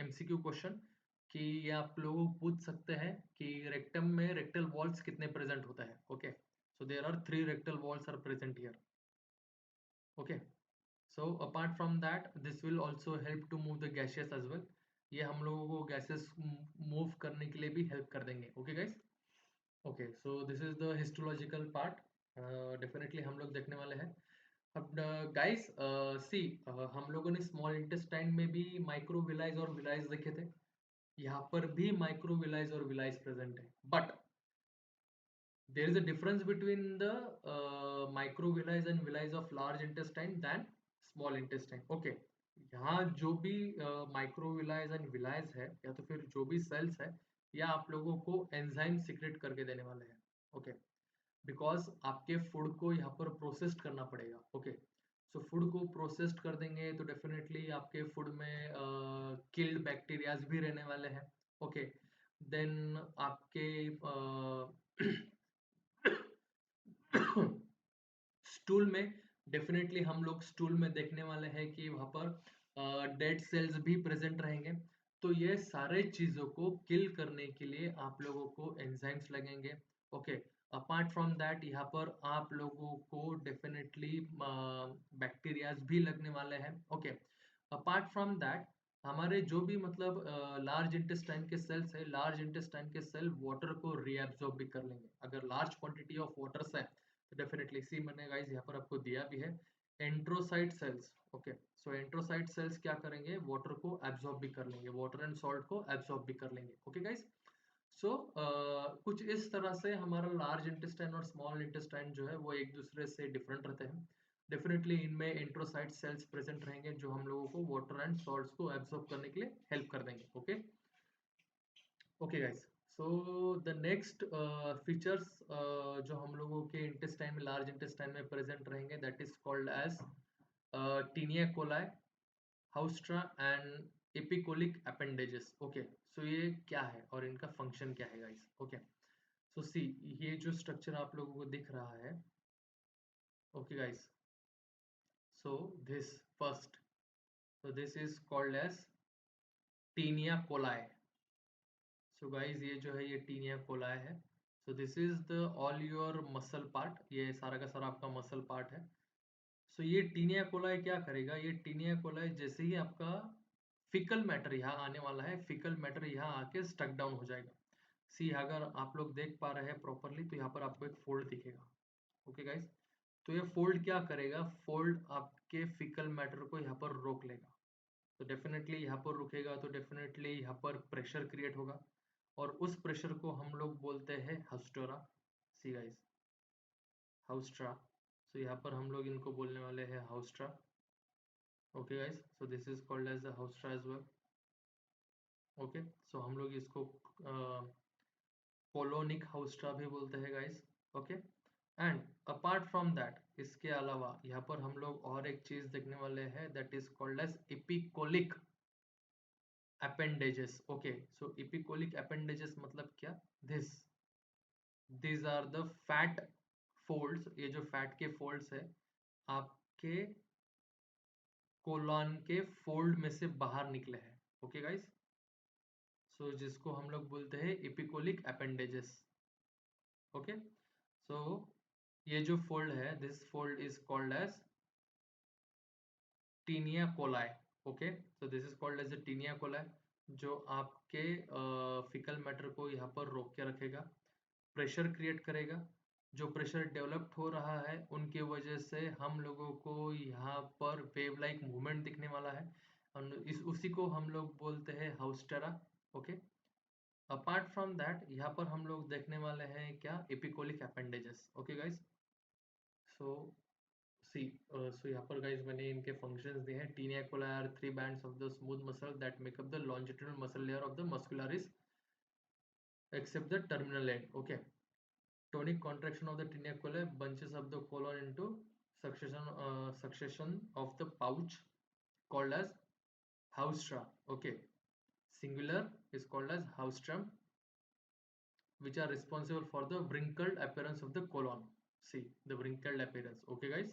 MCQ question कि ये आप लोग पूछ सकते हैं कि रेक्टम में रेक्टल वॉल्स कितने प्रेजेंट होता है. Okay, so there are 3 rectal walls are present here. Okay, so apart from that this will also help to move the gases as well. ये हम लोगों को gases move करने के लिए भी help कर देंगे. Okay guys. Okay, so this is the histological part. Definitely हम लोग देखने वाले हैं. अब guys, see, हम लोगों ने small intestine में भी microvilli और villi देखे थे. यहाँ पर भी microvilli और villi present है. But there is a difference between the microvilli and villi of large intestine than small intestine. Okay, यहाँ जो भी माइक्रोविलाइज एंड विलाइज है या तो फिर जो भी सेल्स है या आप लोगों को एंजाइम सीक्रेट करके देने वाले हैं. ओके, बिकॉज आपके फूड को यहाँ पर प्रोसेस्ड करना पड़ेगा. ओके, सो फूड को प्रोसेस्ड कर देंगे तो डेफिनेटली आपके फूड में किल्ड बैक्टीरियाज भी रहने वाले हैं. ओके, देन आपके स्टूल में डेफिनेटली हम लोग स्टूल में देखने वाले हैं कि वहाँ पर डेड सेल्स भी प्रेजेंट रहेंगे. तो ये सारे चीजों को किल करने के लिए आप लोगों को एंजाइम्स लगेंगे. ओके, अपार्ट फ्रॉम दैट यहाँ पर आप लोगों को डेफिनेटली बैक्टीरियाज भी लगने वाले हैं. ओके, अपार्ट फ्रॉम दैट हमारे जो भी मतलब लार्ज इंटेस्टाइन के सेल्स है, लार्ज इंटेस्टाइन के सेल वाटर को रीएब्सॉर्ब भी कर लेंगे. अगर लार्ज क्वांटिटी ऑफ वाटर्स है तो डेफिनेटली सी मैंने गाइस यहाँ पर आपको दिया भी है एंट्रोसाइट सेल्स. ओके, सो एंट्रोसाइट सेल्स क्या करेंगे, वाटर को एब्सॉर्ब भी कर लेंगे, वाटर एंड सॉल्ट को एब्सॉर्ब भी कर लेंगे. ओके गाइस, सो कुछ इस तरह से हमारा लार्ज इंटेस्टाइन और स्मॉल इंटेस्टाइन जो है वो एक दूसरे से डिफरेंट रहते हैं. डेफिनेटली इनमें एंट्रोसाइट सेल्स प्रेजेंट रहेंगे जो हम लोगों को वाटर एंड सॉल्ट्स को एब्सॉर्ब करने के लिए हेल्प कर देंगे. Okay, okay guys, so the next features जो हम लोगों के इंटेस्टाइन में, लार्ज इंटेस्टाइन में प्रेजेंट रहेंगे, that is called as taenia coli, haustra and epicolic appendages. Okay, so ये क्या है और इनका फंक्शन क्या है गाइस. ओके, सो सी, ये जो स्ट्रक्चर आप लोगों को दिख रहा है. Okay guys, so this first, so this is called as taenia coli. So guys ये जो है ये टीनिया कोलाई है. So this is the all your muscle part, ये सारा का सारा आपका मसल पार्ट है. सो ये टीनिया कोलाई क्या करेगा, ये टीनिया कोलाई जैसे ही आपका फिकल मैटर यहाँ आने वाला है, फिकल मैटर यहाँ आके स्टक डाउन हो जाएगा. सी, अगर आप लोग देख पा रहे हैं प्रॉपरली तो यहाँ पर आपको एक फोल्ड दिखेगा. ओके गाइज, तो ये फोल्ड क्या करेगा, फोल्ड आपके फिकल मैटर को यहाँ पर रोक लेगा. तो डेफिनेटली यहाँ पर रुकेगा तो डेफिनेटली यहाँ पर प्रेशर क्रिएट होगा और उस प्रेशर को हम लोग बोलते हैं हाउस्टोरा. See guys, हाउस्ट्रा. सो यहाँ पर हम लोग इनको बोलने वाले हैं haustra. Okay guys, so this is called as the haustra as well. Okay, so हम लोग इसको कोलोनिक हाउस्ट्रा भी बोलते हैं guys. Okay, and apart from that, इसके अलावा यहाँ पर हम लोग और एक चीज देखने वाले हैं, that is called as epicolic appendages. Okay, so epicolic appendages मतलब क्या, this, these are the fat folds. ये जो फैट के फोल्ड्स है आपके कोलन के फोल्ड में से बाहर निकले हैं. ओके गाइस, सो जिसको हम लोग बोलते हैं एपिकोलिक अपेंडेजेस. ओके, सो ये जो फोल्ड है, this fold is called as taenia coli. Okay, so this is called as taenia coli, जो आपके फिकल मैटर को यहाँ पर रोक के रखेगा. प्रेशर क्रिएट करेगा। जो प्रेशर डेवलप हो रहा है उनके वजह से हम लोगों को यहाँ पर वेव लाइक मूवमेंट दिखने वाला है, और उसी को हम लोग बोलते हैं haustra. Okay, apart from that यहाँ पर हम लोग देखने वाले हैं क्या, epicolic appendages. Okay guys, so see so यहाँ पर गाइस मैंने इनके फंक्शंस दिए हैं। Taenia coli are 3 bands of the smooth muscle that make up the longitudinal muscle layer of the muscularis except the terminal end. Okay, tonic contraction of the tinea coli bunches up the colon into succession of the pouch called as haustra. Okay, singular is called as haustrum, which are responsible for the wrinkled appearance of the colon. See the wrinkled appearance. Okay guys,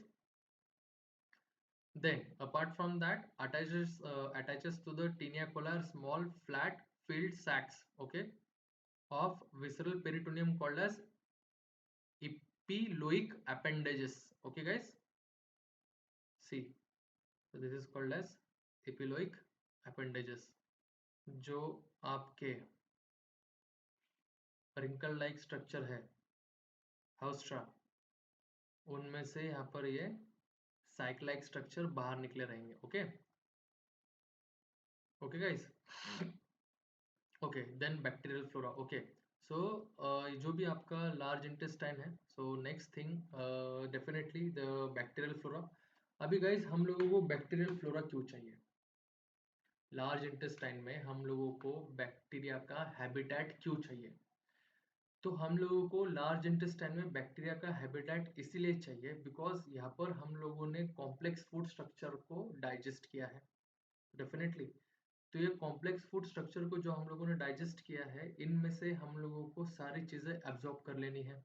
then apart from that, attaches to the tinea coli small flat filled sacs, okay, of visceral peritoneum called as epiloic appendages. Okay guys, see, so this is called as epiloic appendages, जो आपके wrinkle like structure है हाउस्ट्रा, उनमें से यहाँ पर ये साइक्लाइक structure बाहर निकले रहेंगे। Okay okay guys, okay then bacterial flora. Okay, so जो भी आपका लार्ज इंटेस्टाइन है, so next thing definitely the bacterial flora. अभी गाइस हम लोगों को बैक्टीरियल फ्लोरा क्यों चाहिए? लार्ज इंटेस्टाइन में हम लोगों को बैक्टीरिया का हैबिटेट क्यों चाहिए? तो हम लोगों को लार्ज इंटेस्टाइन में बैक्टीरिया का हैबिटेट इसीलिए चाहिए बिकॉज यहाँ पर हम लोगों ने कॉम्प्लेक्स फूड स्ट्रक्चर को डाइजेस्ट किया है डेफिनेटली। तो ये कॉम्प्लेक्स फूड स्ट्रक्चर को जो हम लोगों ने डाइजेस्ट किया है, इनमें से हम लोगों को सारी चीज़ें एब्जॉर्ब कर लेनी है।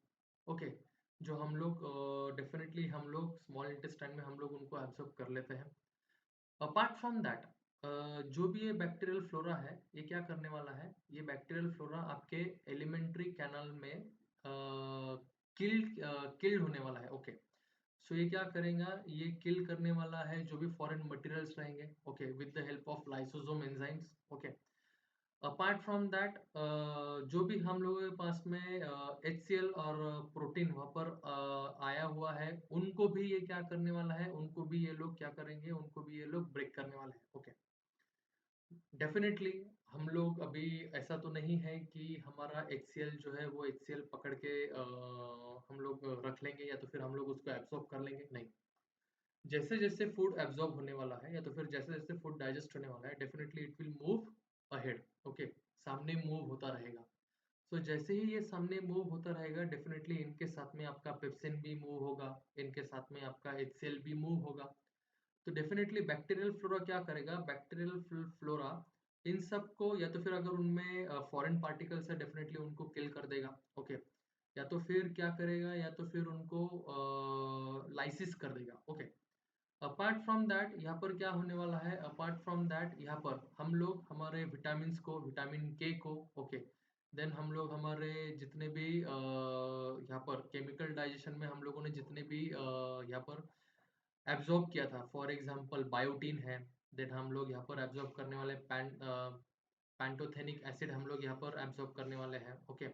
ओके, जो हम लोग डेफिनेटली हम लोग स्मॉल इंटेस्टाइन में हम लोग उनको एब्जॉर्ब कर लेते हैं। अपार्ट फ्रॉम दैट, जो भी ये बैक्टीरियल फ्लोरा है, ये क्या करने वाला है, ये बैक्टीरियल फ्लोरा आपके एलिमेंट्री कैनल में किल्ड होने वाला है। ओके, सो ये क्या करेगा, ये किल करने वाला है जो भी फॉरेन मटेरियल्स रहेंगे, okay, with the help of lysosome enzymes. Okay, apart from that, जो भी हम लोगों के पास में HCl और प्रोटीन वहाँ पर आया हुआ है, उनको भी ये क्या करने वाला है, उनको भी ये लोग क्या करेंगे, उनको भी ये लोग ब्रेक करने वाले हैं। ओके, डेफिनेटली हम लोग अभी ऐसा तो नहीं है कि हमारा HCl जो है वो HCl पकड़ के हम लोग रख लेंगे या तो फिर हम लोग उसको एब्सॉर्ब कर लेंगे, नहीं। जैसे जैसे फूड एब्सॉर्ब होने वाला है या तो फिर जैसे जैसे फूड डाइजेस्ट होने वाला है, definitely it will move ahead. Okay, सामने मूव होता रहेगा। सो जैसे ही ये सामने मूव होता रहेगा, डेफिनेटली इनके साथ में आपका पेप्सिन भी मूव होगा, इनके साथ में आपका HCl भी मूव होगा। तो डेफिनेटली बैक्टीरियल फ्लोरा क्या करेगा, बैक्टीरियल फ्लोरा इन सब को या तो फिर अगर उनमें फॉरेन पार्टिकल्स है, डेफिनेटली उनको किल कर देगा। ओके, या तो फिर क्या करेगा, या तो फिर उनको लाइसिस कर देगा। ओके, अपार्ट फ्रॉम दैट यहाँ पर क्या होने वाला है, अपार्ट फ्रॉम दैट यहाँ पर हम लोग हमारे विटामिन को, विटामिन के को, ओके, देन हम लोग हमारे जितने भी यहाँ पर केमिकल डाइजेशन में हम लोगों ने जितने भी यहाँ पर एब्जॉर्ब किया था, फॉर एग्जांपल बायोटीन है, देन हम लोग यहाँ पर एब्जॉर्ब करने वाले पैंटोथेनिक एसिड हम लोग यहाँ पर एब्जॉर्ब करने वाले हैं। ओके,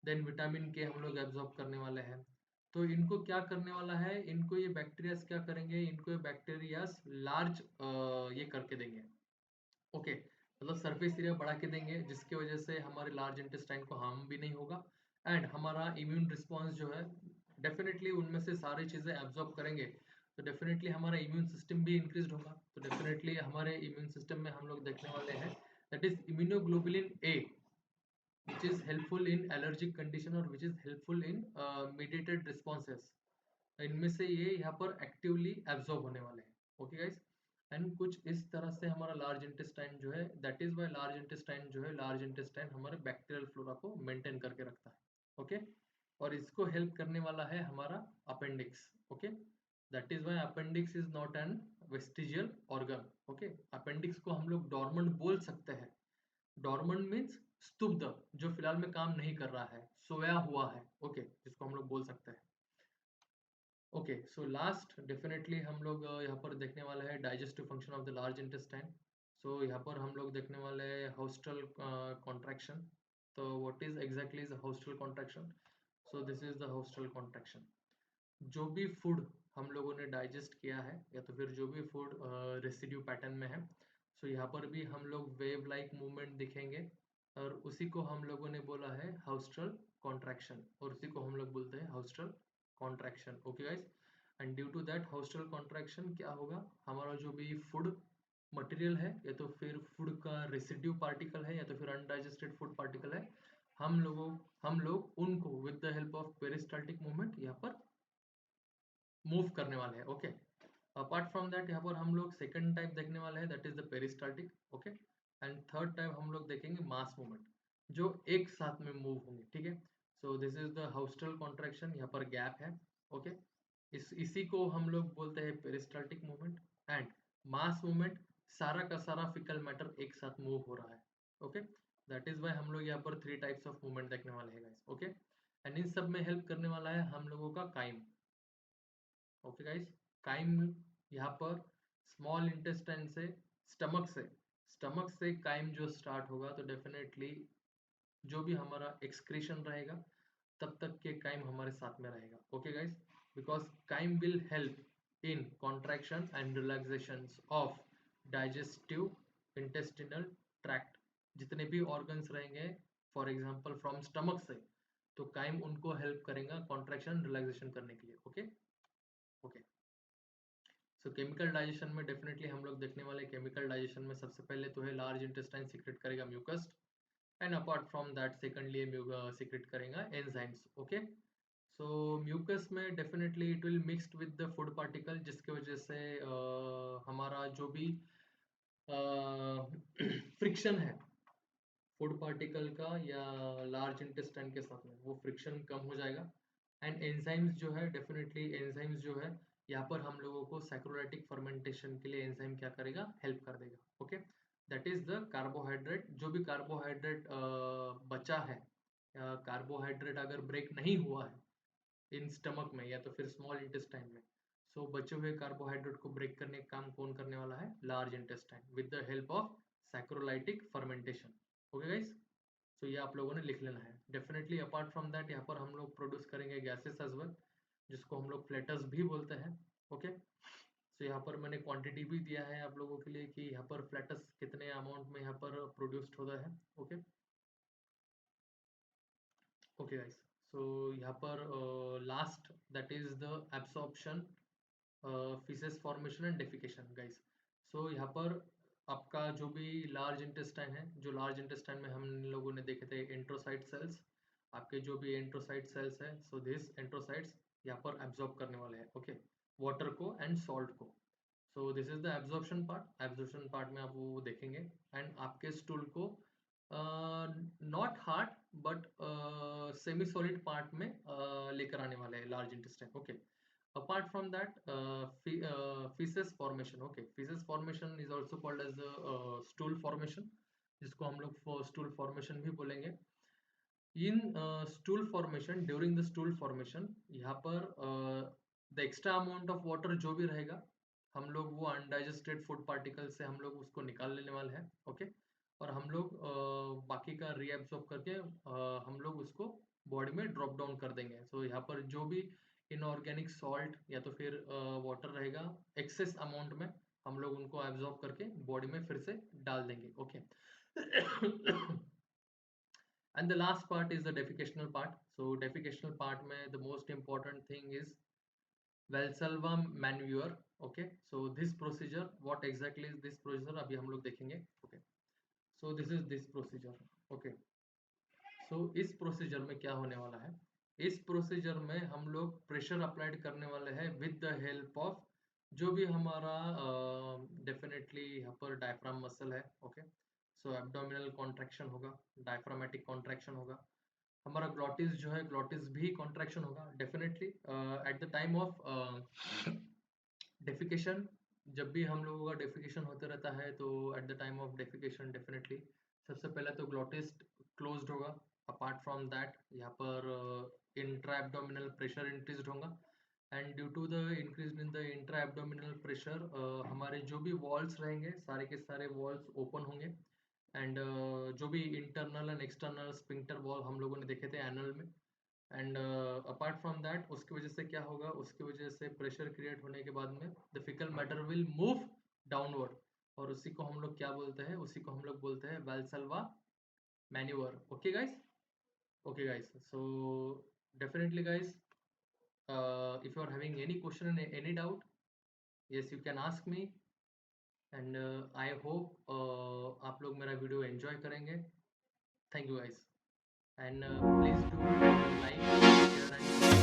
देन विटामिन के हम लोग एब्जॉर्ब करने वाले हैं। तो इनको क्या करने वाला है, इनको ये बैक्टीरियाज क्या करेंगे, इनको ये बैक्टीरियाज लार्ज ये करके देंगे। ओके, मतलब सरफेस एरिया बढ़ा के देंगे, जिसकी वजह से हमारे लार्ज इंटेस्टाइन को हार्म भी नहीं होगा, एंड हमारा इम्यून रिस्पॉन्स जो है, डेफिनेटली उनमें से सारी चीज़ें एब्जॉर्ब करेंगे, तो डेफिनेटली हमारा इम्यून सिस्टम भी इंक्रीज होगा। तो डेफिनेटली हमारे इम्यून सिस्टम में हम लोग देखने वाले हैं that is immunoglobulin A, which is helpful in allergic condition और which is helpful in mediated responses। इनमें से ये यहाँ पर एक्टिवली एब्जॉर्ब होने वाले हैं। ओके गाइस, एंड कुछ इस तरह से हमारा लार्ज इंटेस्टाइन जो है, that is why large intestine जो है, लार्ज इंटेस्टाइन हमारे बैक्टीरियल फ्लोरा को मेंटेन करके रखता है। ओके, और इसको हेल्प करने वाला है हमारा appendix. Okay, that is why appendix is not an vestigial organ. Okay, appendix को हम लोग डॉर्मेंट बोल सकते हैं। डॉर्मेंट मीन्स स्तुब्ध, जो फिलहाल में काम नहीं कर रहा है, सोया हुआ है। ओके, जिसको हम लोग बोल सकते हैं। ओके, सो लास्ट डेफिनेटली हम लोग यहाँ पर देखने वाले हैं digestive function of the large intestine. So यहाँ पर हम लोग देखने वाले हैं हाउस्टल कॉन्ट्रैक्शन। तो what is exactly is haustral contraction? So this is the haustral contraction. जो भी फूड हम लोगों ने डाइजेस्ट किया है या तो फिर जो भी फूड रेसिड्यू पैटर्न में है, सो यहाँ पर भी हम लोग वेव लाइक मूवमेंट दिखेंगे, और उसी को हम लोगों ने बोला है हाउस्ट्रल कॉन्ट्रैक्शन, और उसी को हम लोग बोलते हैं haustral contraction. Okay guys, and due to that haustral contraction क्या होगा, हमारा जो भी फूड मटेरियल है या तो फिर फूड का रेसिड्यू पार्टिकल है या तो फिर अनडाइजेस्टेड फूड पार्टिकल है, हम लोग उनको with the help of peristaltic movement यहाँ पर मूव करने वाले हैं। ओके, अपार्ट फ्रॉम दैट यहाँ पर हम लोग सेकंड टाइप देखने वाले हैं, that is the peristaltic. Okay, and third type हम लोग देखेंगे मास मूवमेंट, जो एक साथ में मूव होंगे। ठीक है, so this is the haustral contraction, यहाँ पर गैप है। ओके, इसी को हम लोग बोलते हैं peristaltic movement. And mass movement, सारा का सारा फिकल मैटर एक साथ मूव हो रहा है। ओके, दैट इज वाई हम लोग यहाँ पर थ्री टाइप्स ऑफ मूवमेंट देखने वाले हैं गाइस। ओके, एंड इन सब में हेल्प करने वाला है हम लोगों का काइम। ओके गाइस, काइम यहाँ पर स्मॉल इंटेस्टाइन से, स्टमक से काइम जो स्टार्ट होगा, तो डेफिनेटली जो भी हमारा एक्सक्रीशन रहेगा तब तक के काइम हमारे साथ में रहेगा। Okay guys, because chyme will help in contraction and relaxation of digestive intestinal tract, जितने भी ऑर्गन्स रहेंगे फॉर एग्जांपल फ्रॉम स्टमक से, तो काइम उनको हेल्प करेगा कॉन्ट्रैक्शन रिलैक्सेशन करने के लिए। ओके ओके, सो केमिकल डाइजेशन में डेफिनेटली हम लोग देखने वाले केमिकल डाइजेशन में सबसे पहले तो है लार्ज इंटेस्टाइन सीक्रेट करेगा mucus, and apart from that secondly secrete करेगा एंजाइम्स। ओके, सो म्यूकस में definitely it will mixed with the food particle, जिसके वजह से हमारा जो भी फ्रिक्शन है फूड पार्टिकल का या लार्ज इंटेस्टाइन के साथ में, वो फ्रिक्शन कम हो जाएगा। एंड एंजाइम्स जो है, डेफिनेटली एंजाइम्स जो है यहाँ पर हम लोगों को सैक्रोलाइटिक फर्मेंटेशन के लिए एंजाइम क्या करेगा, हेल्प कर देगा। Okay, that is the carbohydrate, जो भी कार्बोहाइड्रेट बचा है, कार्बोहाइड्रेट अगर ब्रेक नहीं हुआ है इन स्टमक में या तो फिर स्मॉल इंटेस्टाइन में, सो बचे हुए कार्बोहाइड्रेट को ब्रेक करने का काम कौन करने वाला है, large intestine, with the help of saccharolytic fermentation. Okay guys, सो ये आप लोगों ने लिख लेना है। डेफिनेटली अपार्ट फ्रॉम दैट यहाँ पर हम लोग प्रोड्यूस करेंगे गैसेस एज वेल, जिसको हम लोग फ्लेटर्स भी बोलते हैं। ओके, सो यहाँ पर मैंने क्वांटिटी भी दिया है आप लोगों के लिए कि यहाँ पर फ्लैटस कितने अमाउंट में यहाँ पर प्रोड्यूस्ड होता है। ओके ओके गाइस, सो यहाँ पर last that is the absorption, faeces formation and defecation guys. So यहाँ पर आपका जो भी लार्ज इंटेस्टाइन है, जो लार्ज इंटेस्टाइन में हम लोगों ने देखे थे एंट्रोसाइट सेल्स, आपके जो भी एंट्रोसाइट सेल्स है, सो दिस एंट्रोसाइट्स यहाँ पर एब्जॉर्ब करने वाले हैं। ओके, वाटर को एंड सॉल्ट को। सो this is the absorption part, absorption part में आप वो देखेंगे। एंड आपके स्टूल को not hard but semi solid part में लेकर आने वाले हैं large intestine. Okay, apart from that feces formation। okay, feces formation is also called as stool formation, जिसको हम लोग stool formation भी बोलेंगे। इन stool formation, during the stool formation, यहाँ पर the extra amount of water जो भी रहेगा, हम लोग वो undigested food particles से हम लोग उसको निकाल लेने वाले हैं। ओके, और हम लोग बाकी का रीएब्सॉर्ब करके हम लोग उसको बॉडी में ड्रॉप डाउन कर देंगे। सो यहाँ पर जो भी इनऑर्गेनिक सॉल्ट या तो फिर वाटर रहेगा एक्सेस अमाउंट में, हम लोग उनको एब्जॉर्ब करके बॉडी में फिर से डाल देंगे। Okay, and the last part is the defecational part। so defecational part में the most important thing is Valsalva maneuver। okay, so this procedure, what exactly is this procedure, अभी हम लोग देखेंगे। okay, so this is this procedure। okay, so इस procedure में क्या होने वाला है, इस प्रोसीजर में हम लोग प्रेशर अप्लाइड करने वाले हैं विद द हेल्प ऑफ जो भी हमारा डेफिनेटली यहाँ पर डायफ्राम मसल है। ओके, सो एब्डोमिनल कॉन्ट्रैक्शन होगा, डायफ्रामेटिक कॉन्ट्रैक्शन होगा, हमारा ग्लॉटिस जो है ग्लॉटिस भी कॉन्ट्रैक्शन होगा definitely eight the time of defecation. जब भी हम लोगों का डेफिकेशन होते रहता है, तो at the time of defecation definitely सबसे पहले तो ग्लॉटिस क्लोज्ड होगा। अपार्ट फ्रॉम दैट यहाँ पर इंट्रा एब्डोमिनल प्रेशर इंक्रीज होगा, and due to the increase in the intra abdominal pressure हमारे जो भी वॉल्स रहेंगे सारे के सारे वॉल्स ओपन होंगे। एंड जो भी internal and external sphincter wall हम लोगों ने देखे थे एनल में, एंड अपार्ट फ्रॉम दैट उसकी वजह से क्या होगा, उसकी वजह से प्रेशर क्रिएट होने के बाद में the fickle matter will move downward, और उसी को हम लोग क्या बोलते हैं, उसी को हम लोग बोलते हैं Valsalva manoeuvre. Okay guys, okay guys, so definitely guys, if you are having any question and any doubt, yes you can ask me. And I hope आप लोग मेरा वीडियो एंजॉय करेंगे. Thank you guys, and please do like, share and